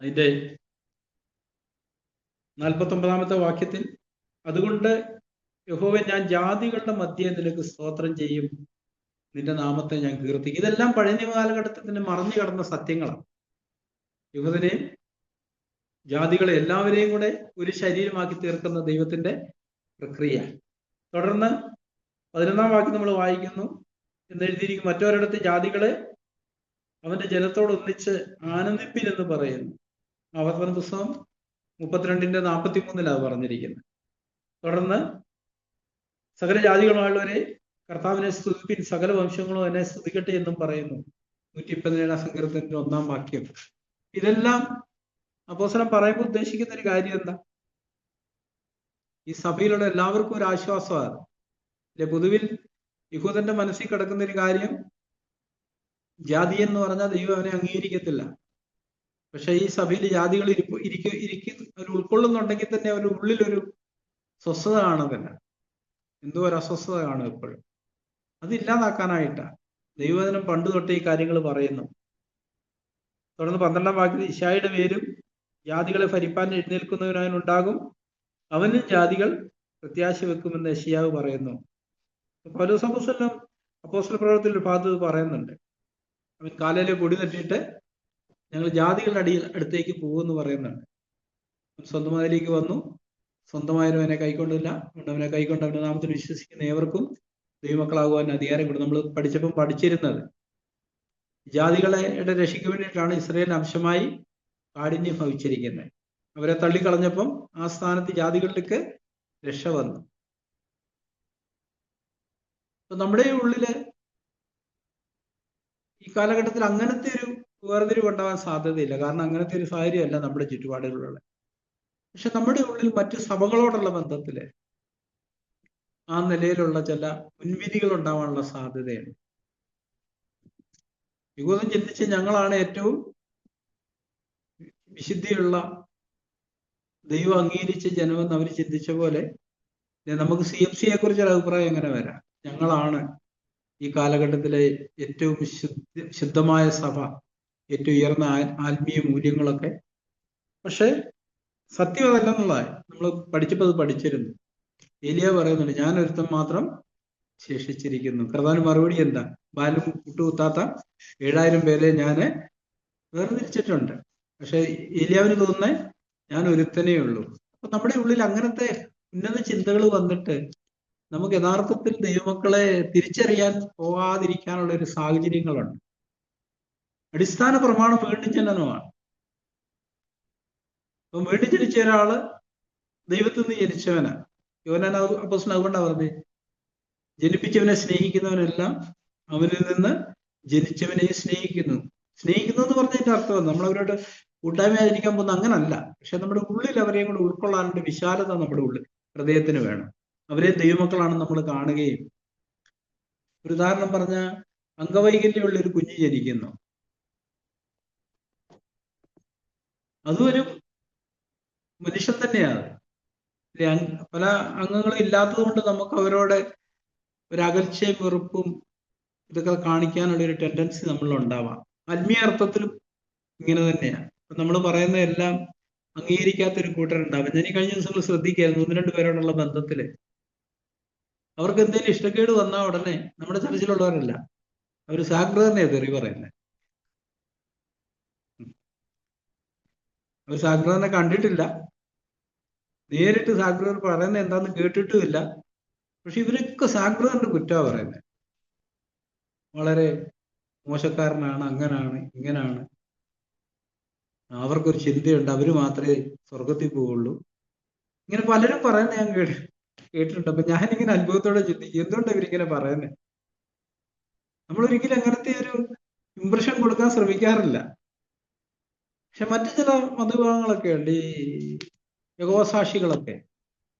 അതിന്റെ 49-ാമത്തെ വാക്യത്തിൽ, അതുകൊണ്ട് യഹോവേ ഞാൻ ജാതികളുടെ മധ്യേ നിനക്ക് സ്തോത്രം ചെയ്യും, നിന്റെ നാമത്തെ ഞാൻ കീർത്തിക്കും. ഇതെല്ലാം പഴയ നിയമ കാലഘട്ടത്തിന് മറഞ്ഞു കിടന്ന സത്യങ്ങളാണ്. യഹൂദനെയും ജാതികളെ എല്ലാവരെയും കൂടെ ഒരു ശരീരമാക്കി തീർക്കുന്ന ദൈവത്തിന്റെ പ്രക്രിയ. തുടർന്ന് 11-ാം വാക്യം നമ്മൾ വായിക്കുന്നു, എന്നെഴുതിയിരിക്കും, മറ്റൊരിടത്ത് ജാതികളെ അവന്റെ ജനത്തോട് ഒന്നിച്ച് ആനന്ദിപ്പിനെന്ന് പറയുന്നു. ആവർത്തന പുസ്തകം 32:43 പറഞ്ഞിരിക്കുന്നത്. തുടർന്ന് സകല ജാതികളുള്ളവരെ കർത്താവിനെ സ്തുതിപ്പിൻ, സകല വംശങ്ങളും എന്നെ സ്തുതിക്കട്ടെ എന്നും പറയുന്നു. 117-ാം സങ്കീർത്തനത്തിന്റെ 1-ാം വാക്യം. ഇതെല്ലാം അപ്പോസ്തലൻ പറയുമ്പോൾ ഉദ്ദേശിക്കുന്ന ഒരു കാര്യം എന്താ? ഈ സഭയിലുള്ള എല്ലാവർക്കും ഒരു ആശ്വാസമാണ്. അല്ലെ, പൊതുവിൽ യഹൂദന്റെ മനസ്സിൽ കിടക്കുന്ന ഒരു കാര്യം, ജാതി എന്ന് പറഞ്ഞാൽ ദൈവം അവനെ അംഗീകരിക്കത്തില്ല. പക്ഷെ ഈ സഭയിൽ ജാതികൾ അവർ ഉൾക്കൊള്ളുന്നുണ്ടെങ്കിൽ തന്നെ അവരുടെ ഉള്ളിലൊരു സ്വസ്ഥത കാണുന്നില്ല, എന്തോ ഒരു അസ്വസ്ഥത കാണും എപ്പോഴും. അതില്ലാതാക്കാനായിട്ടാണ് ദൈവവചനം പണ്ട് തൊട്ടേ ഈ കാര്യങ്ങൾ പറയുന്നു. തുടർന്ന് 12-ാം വാക്യത്തിൽ, ഇശായിയുടെ പേരും ജാതികളെ ഭരിപ്പാൻ എഴുന്നേൽക്കുന്നവനായുണ്ടാകും, അവനും ജാതികൾ പ്രത്യാശ വെക്കുമെന്ന് യെശയ്യാവ് പറയുന്നു. പൗലോസ് അപ്പോസ്തലൻ അപ്പോസ്തല പ്രവർത്തനത്തിൽ ഒരു ഭാഗത്ത് പറയുന്നുണ്ട്, അവൻ കാലയിലെ പൊടി തട്ടിയിട്ട് ഞങ്ങൾ ജാതികളുടെ അടുത്തേക്ക് പോകുമെന്ന് പറയുന്നുണ്ട്. സ്വന്തമായിലേക്ക് വന്നു, സ്വന്തമായാലും അവനെ കൈക്കൊണ്ടില്ല, അവനെ കൈക്കൊണ്ട് അവന്റെ നാമത്തിൽ വിശ്വസിക്കുന്ന ഏവർക്കും ദൈവമക്കളാകുവാൻ അധികാരം കൊടുക്കും. നമ്മൾ പഠിച്ചിരുന്നത് ജാതികളെ രക്ഷയ്ക്ക് വേണ്ടിയിട്ടാണ് ഇസ്രായേൽ അംശമായി കാഠിന്യം ഭവിച്ചിരിക്കുന്നത്. അവരെ തള്ളിക്കളഞ്ഞപ്പം ആ സ്ഥാനത്ത് ജാതികളിലേക്ക് രക്ഷ വന്നു. അപ്പൊ നമ്മുടെ ഉള്ളില് ഈ കാലഘട്ടത്തിൽ അങ്ങനത്തെ ഒരു വേർതിരിവ് ഉണ്ടാവാൻ സാധ്യതയില്ല. കാരണം അങ്ങനത്തെ ഒരു സാഹചര്യമല്ല നമ്മുടെ ചുറ്റുപാടുകളിലുള്ള. പക്ഷെ നമ്മുടെ ഉള്ളിൽ മറ്റു സഭകളോടുള്ള ബന്ധത്തില് ആ നിലയിലുള്ള ചില മുൻവിധികൾ ഉണ്ടാവാനുള്ള സാധ്യതയാണ്. യഹൂദൻ ചിന്തിച്ച് ഞങ്ങളാണ് ഏറ്റവും വിശുദ്ധിയുള്ള, ദൈവം അംഗീകരിച്ച ജനമെന്ന് അവർ ചിന്തിച്ച പോലെ നമുക്ക് CFCയെ കുറിച്ചൊരു അഭിപ്രായം എങ്ങനെ വരാം? ഞങ്ങളാണ് ഈ കാലഘട്ടത്തിലെ ഏറ്റവും ശുദ്ധമായ സഭ, ഏറ്റവും ഉയർന്ന ആത്മീയ മൂല്യങ്ങളൊക്കെ. പക്ഷെ സത്യം അതല്ലെന്നുള്ളതായി നമ്മൾ പഠിച്ചപ്പോൾ അത് പഠിച്ചിരുന്നു. ഏലിയ പറയുന്നുണ്ട്, ഞാൻ ഒരുത്തൻ മാത്രം ശേഷിച്ചിരിക്കുന്നു. കർത്താവിന് മറുപടി എന്താ? ബാലും കുട്ടുകുത്താത്ത 7000 പേരെ ഞാൻ വേർതിരിച്ചിട്ടുണ്ട്. പക്ഷെ ഏലിയാവിന് തോന്നുന്നേ ഞാൻ ഒരുത്തനേ ഉള്ളൂ. അപ്പൊ നമ്മുടെ ഉള്ളിൽ അങ്ങനത്തെ ഉന്നത ചിന്തകൾ വന്നിട്ട് നമുക്ക് യഥാർത്ഥത്തിൽ ദൈവമക്കളെ തിരിച്ചറിയാൻ പോകാതിരിക്കാനുള്ള ഒരു സാഹചര്യങ്ങളുണ്ട്. അടിസ്ഥാന പ്രമാണം വീണ്ടും ജനനമാണ്. അപ്പം വീണ്ടും ജനിച്ച ഒരാള് ദൈവത്തിൽ നിന്ന് ജനിച്ചവനാ. യോഹന്നാൻ അപ്പോസ്തലൻ അതുകൊണ്ടാ പറഞ്ഞത്, ജനിപ്പിച്ചവനെ സ്നേഹിക്കുന്നവനെല്ലാം അവനിൽ നിന്ന് ജനിച്ചവനെ സ്നേഹിക്കുന്നു. സ്നേഹിക്കുന്നു എന്ന് പറഞ്ഞതിന്റെ അർത്ഥം നമ്മളവരോട് കൂട്ടായ്മയായിരിക്കാൻ പോകുന്ന അങ്ങനല്ല. പക്ഷെ നമ്മുടെ ഉള്ളിൽ അവരെയും കൂടെ ഉൾക്കൊള്ളാനുള്ള വിശാലത നമ്മുടെ ഉള്ളിൽ ഹൃദയത്തിന് വേണം. അവരെ ദൈവമക്കളാണെന്ന് നമ്മൾ കാണുകയും, ഒരു ഉദാഹരണം പറഞ്ഞ അംഗവൈകല്യമുള്ള ഒരു കുഞ്ഞ് ജനിക്കുന്നു, അതും ഒരു മനുഷ്യൻ തന്നെയാണ്. പല അംഗങ്ങളും ഇല്ലാത്തത് കൊണ്ട് നമുക്ക് അവരോട് ഒരു അകൽച്ചയും വെറുപ്പും ഇതൊക്കെ കാണിക്കാനുള്ള ഒരു ടെൻഡൻസി നമ്മളിലുണ്ടാവാം. ആത്മീയ അർത്ഥത്തിലും ഇങ്ങനെ തന്നെയാണ്. അപ്പൊ നമ്മൾ പറയുന്ന എല്ലാം അംഗീകരിക്കാത്തൊരു കൂട്ടരുണ്ടാവും. ഞാൻ ഈ കഴിഞ്ഞ ദിവസങ്ങൾ ശ്രദ്ധിക്കായിരുന്നു, 1-2 പേരോടുള്ള ബന്ധത്തില് അവർക്ക് എന്തെങ്കിലും ഇഷ്ടക്കേട് വന്നാൽ ഉടനെ നമ്മുടെ ചർച്ചിലുള്ളവരല്ല, അവർ സാഗ്രതന്നെയാണ് തെറി പറയുന്നത്. അവർ സാഗ്രതനെ കണ്ടിട്ടില്ല, നേരിട്ട് സാഗ്രതർ പറയുന്നത് എന്താന്ന് കേട്ടിട്ടുമില്ല. പക്ഷെ ഇവരൊക്കെ സാഗ്രതന്റെ കുറ്റമാണ് പറയുന്നത്. വളരെ മോശക്കാരനാണ്, അങ്ങനാണ്, ഇങ്ങനാണ്, അവർക്കൊരു ചിന്തയുണ്ട്, അവര് മാത്രമേ സ്വർഗത്തിൽ പോവുള്ളൂ, ഇങ്ങനെ പലരും പറയുന്നത് ഞാൻ കേട്ടു. കേട്ടിട്ടുണ്ട്. അപ്പൊ ഞാനിങ്ങനെ അത്ഭുതത്തോടെ ചിന്തിക്കും, എന്തുകൊണ്ട് ഇവരിങ്ങനെ പറയുന്നത്? നമ്മൾ ഒരിക്കലും അങ്ങനത്തെ ഒരു ഇംപ്രഷൻ കൊടുക്കാൻ ശ്രമിക്കാറില്ല. പക്ഷെ മറ്റു ചില മതവിഭാഗങ്ങളൊക്കെ ഉണ്ട്, ഈ യഹോവസാക്ഷികളൊക്കെ,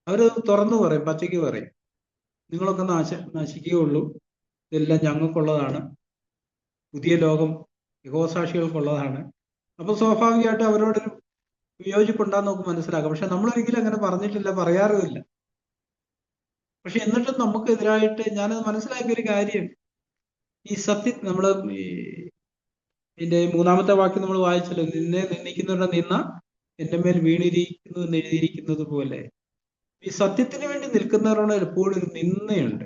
അവരത് തുറന്നു പറയും, പച്ചയ്ക്ക് പറയും, നിങ്ങളൊക്കെ നശിക്കുകയുള്ളൂ, ഇതെല്ലാം ഞങ്ങൾക്കുള്ളതാണ്, പുതിയ ലോകം യഹോവസാക്ഷികൾക്കുള്ളതാണ്. അപ്പൊ സ്വാഭാവികമായിട്ട് അവരോടൊരു വിയോജിപ്പുണ്ടാന്ന് നമുക്ക് മനസ്സിലാക്കാം. പക്ഷെ നമ്മളൊരിക്കലും അങ്ങനെ പറഞ്ഞിട്ടില്ല, പറയാറുമില്ല. പക്ഷെ എന്നിട്ടും നമുക്കെതിരായിട്ട് ഞാനത് മനസ്സിലാക്കിയ ഒരു കാര്യം, ഈ സത്യം നമ്മൾ ഈ ഇതിന്റെ 3-ാമത്തെ വാക്യം നമ്മൾ വായിച്ചല്ലോ, നിന്നെ നിന്ദിക്കുന്നവരുടെ നിന്ന എന്റെ മേൽ വീണിരിക്കുന്നു എന്ന് എഴുതിയിരിക്കുന്നത് പോലെ, ഈ സത്യത്തിന് വേണ്ടി നിൽക്കുന്നവരോട് എപ്പോഴും ഒരു നിന്ദയുണ്ട്.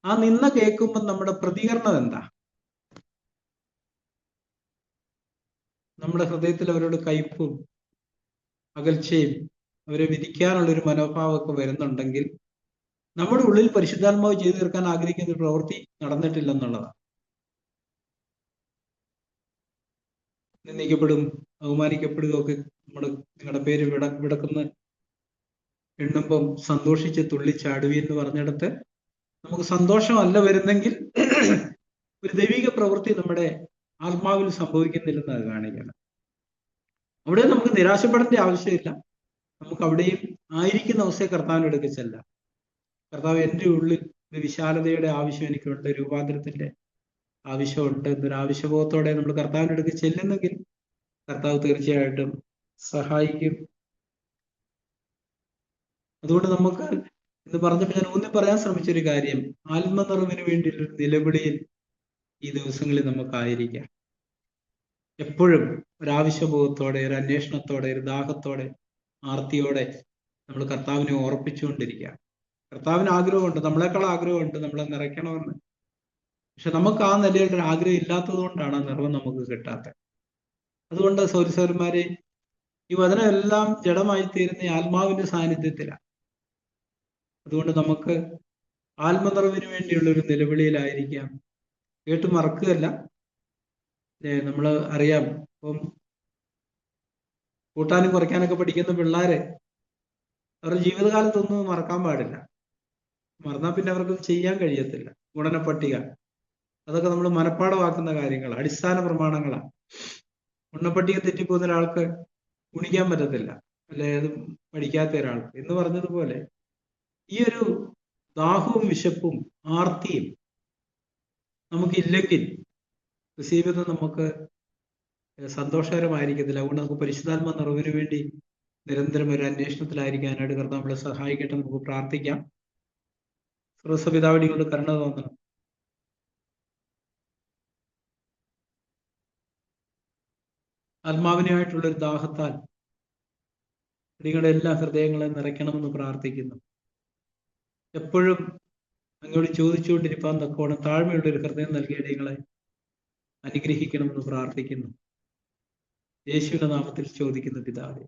ആ നിന്ന കേൾക്കുമ്പോൾ നമ്മുടെ പ്രതികരണം എന്താ? നമ്മുടെ ഹൃദയത്തിൽ അവരോട് കയ്പും അകൽച്ചയും അവരെ വിധിക്കാനുള്ള ഒരു മനോഭാവമൊക്കെ വരുന്നുണ്ടെങ്കിൽ നമ്മുടെ ഉള്ളിൽ പരിശുദ്ധാത്മാവ് ചെയ്തു തീർക്കാൻ ആഗ്രഹിക്കുന്ന ഒരു പ്രവൃത്തി നടന്നിട്ടില്ലെന്നുള്ളതാണ്. നിന്ദിക്കപ്പെടും, ബഹുമാനിക്കപ്പെടുകയൊക്കെ നിങ്ങളുടെ പേര് വിടക്കുന്ന എണ്ണുമ്പം സന്തോഷിച്ച് തുള്ളിച്ചാടുവി എന്ന് പറഞ്ഞിടത്ത് നമുക്ക് സന്തോഷമല്ല വരുന്നെങ്കിൽ ഒരു ദൈവിക പ്രവൃത്തി നമ്മുടെ ആത്മാവിൽ സംഭവിക്കുന്നില്ലെന്ന് അത് കാണിക്കണം. അവിടെ നമുക്ക് നിരാശപ്പെടേണ്ട ആവശ്യമില്ല. നമുക്ക് അവിടെയും ആയിരിക്കുന്ന അവസ്ഥയെ കർത്താവിനടുക്ക് ചെല്ലാം. കർത്താവ്, എൻ്റെ ഉള്ളിൽ ഒരു വിശാലതയുടെ ആവശ്യം എനിക്കുണ്ട്, രൂപാന്തരത്തിന്റെ ആവശ്യമുണ്ട് എന്നൊരു ആവശ്യബോധത്തോടെ നമ്മൾ കർത്താവിനടുക്ക് ചെല്ലുന്നെങ്കിൽ കർത്താവ് തീർച്ചയായിട്ടും സഹായിക്കും. അതുകൊണ്ട് നമുക്ക് എന്ന് പറഞ്ഞപ്പോൾ ഞാൻ ഊന്നി പറയാൻ ശ്രമിച്ചൊരു കാര്യം, ആത്മനിറവിന് വേണ്ടിയുള്ള നിലവിളിയിൽ ഈ ദിവസങ്ങളിൽ നമുക്കായിരിക്കാം. എപ്പോഴും ഒരാവശ്യബോധത്തോടെ, ഒരു അന്വേഷണത്തോടെ, ഒരു ദാഹത്തോടെ, ആർത്തിയോടെ നമ്മൾ കർത്താവിനെ ഓർപ്പിച്ചുകൊണ്ടിരിക്കുക. കർത്താവിന് ആഗ്രഹമുണ്ട്, നമ്മളെക്കാൾ ആഗ്രഹമുണ്ട് നമ്മളെ നിറയ്ക്കണമെന്ന്. പക്ഷെ നമുക്ക് ആ നിലയിൽ ഒരു ആഗ്രഹം ഇല്ലാത്തത് കൊണ്ടാണ് ആ നിറവ് നമുക്ക് കിട്ടാത്തത്. അതുകൊണ്ട് സൗരസൗരന്മാരെ, ഈ വചനം എല്ലാം ജഡമായി തീരുന്ന ആത്മാവിന്റെ സാന്നിധ്യത്തിലാണ്. അതുകൊണ്ട് നമുക്ക് ആത്മനിറവിന് വേണ്ടിയുള്ള ഒരു നിലവിളിയിലായിരിക്കാം. കേട്ട് മറക്കുകയല്ല. നമ്മൾ അറിയാം, ഇപ്പം കൂട്ടാനും കുറയ്ക്കാനൊക്കെ പഠിക്കുന്ന പിള്ളേരെ അവരുടെ ജീവിതകാലത്തൊന്നും മറക്കാൻ പാടില്ല. മറന്നാൽ പിന്നെ അവർക്ക് ചെയ്യാൻ കഴിയത്തില്ല. ഗുണന പട്ടിക അതൊക്കെ നമ്മൾ മനഃപ്പാടമാക്കുന്ന കാര്യങ്ങളാണ്, അടിസ്ഥാന പ്രമാണങ്ങളാണ്. ഗുണപട്ടിക തെറ്റിപ്പോകുന്ന ഒരാൾക്ക് ഗുണിക്കാൻ പറ്റത്തില്ല, അല്ലെ അത് പഠിക്കാത്ത ഒരാൾക്ക്. എന്ന് പറഞ്ഞതുപോലെ ഈ ഒരു ദാഹവും വിശപ്പും ആർത്തിയും നമുക്കില്ലെങ്കിൽ ജീവിതം നമുക്ക് സന്തോഷകരമായിരിക്കത്തില്ല. അതുകൊണ്ട് നമുക്ക് പരിശുദ്ധാത്മ നിറവിന് വേണ്ടി നിരന്തരം ഒരു അന്വേഷണത്തിലായിരിക്കാനായിട്ട് കർത്താവ് നമ്മളെ സഹായിക്കട്ടെ. നമുക്ക് പ്രാർത്ഥിക്കാം. സർവ്വസപിതാവിനെ കൊണ്ട് കരുണ തോന്നണം. ആത്മാവിനായിട്ടുള്ളൊരു ദാഹത്താൽ നിങ്ങളുടെ എല്ലാ ഹൃദയങ്ങളെയും നിറയ്ക്കണമെന്ന് പ്രാർത്ഥിക്കുന്നു. എപ്പോഴും അങ്ങോട്ട് ചോദിച്ചുകൊണ്ടിരിക്കാൻ തക്കോണം താഴ്മയുള്ള ഒരു ഹൃദയം നൽകിയ നിങ്ങളെ അനുഗ്രഹിക്കണമെന്ന് പ്രാർത്ഥിക്കുന്നു. യേശുവിന്റെ നാമത്തിൽ ചോദിക്കുന്ന പിതാവേ.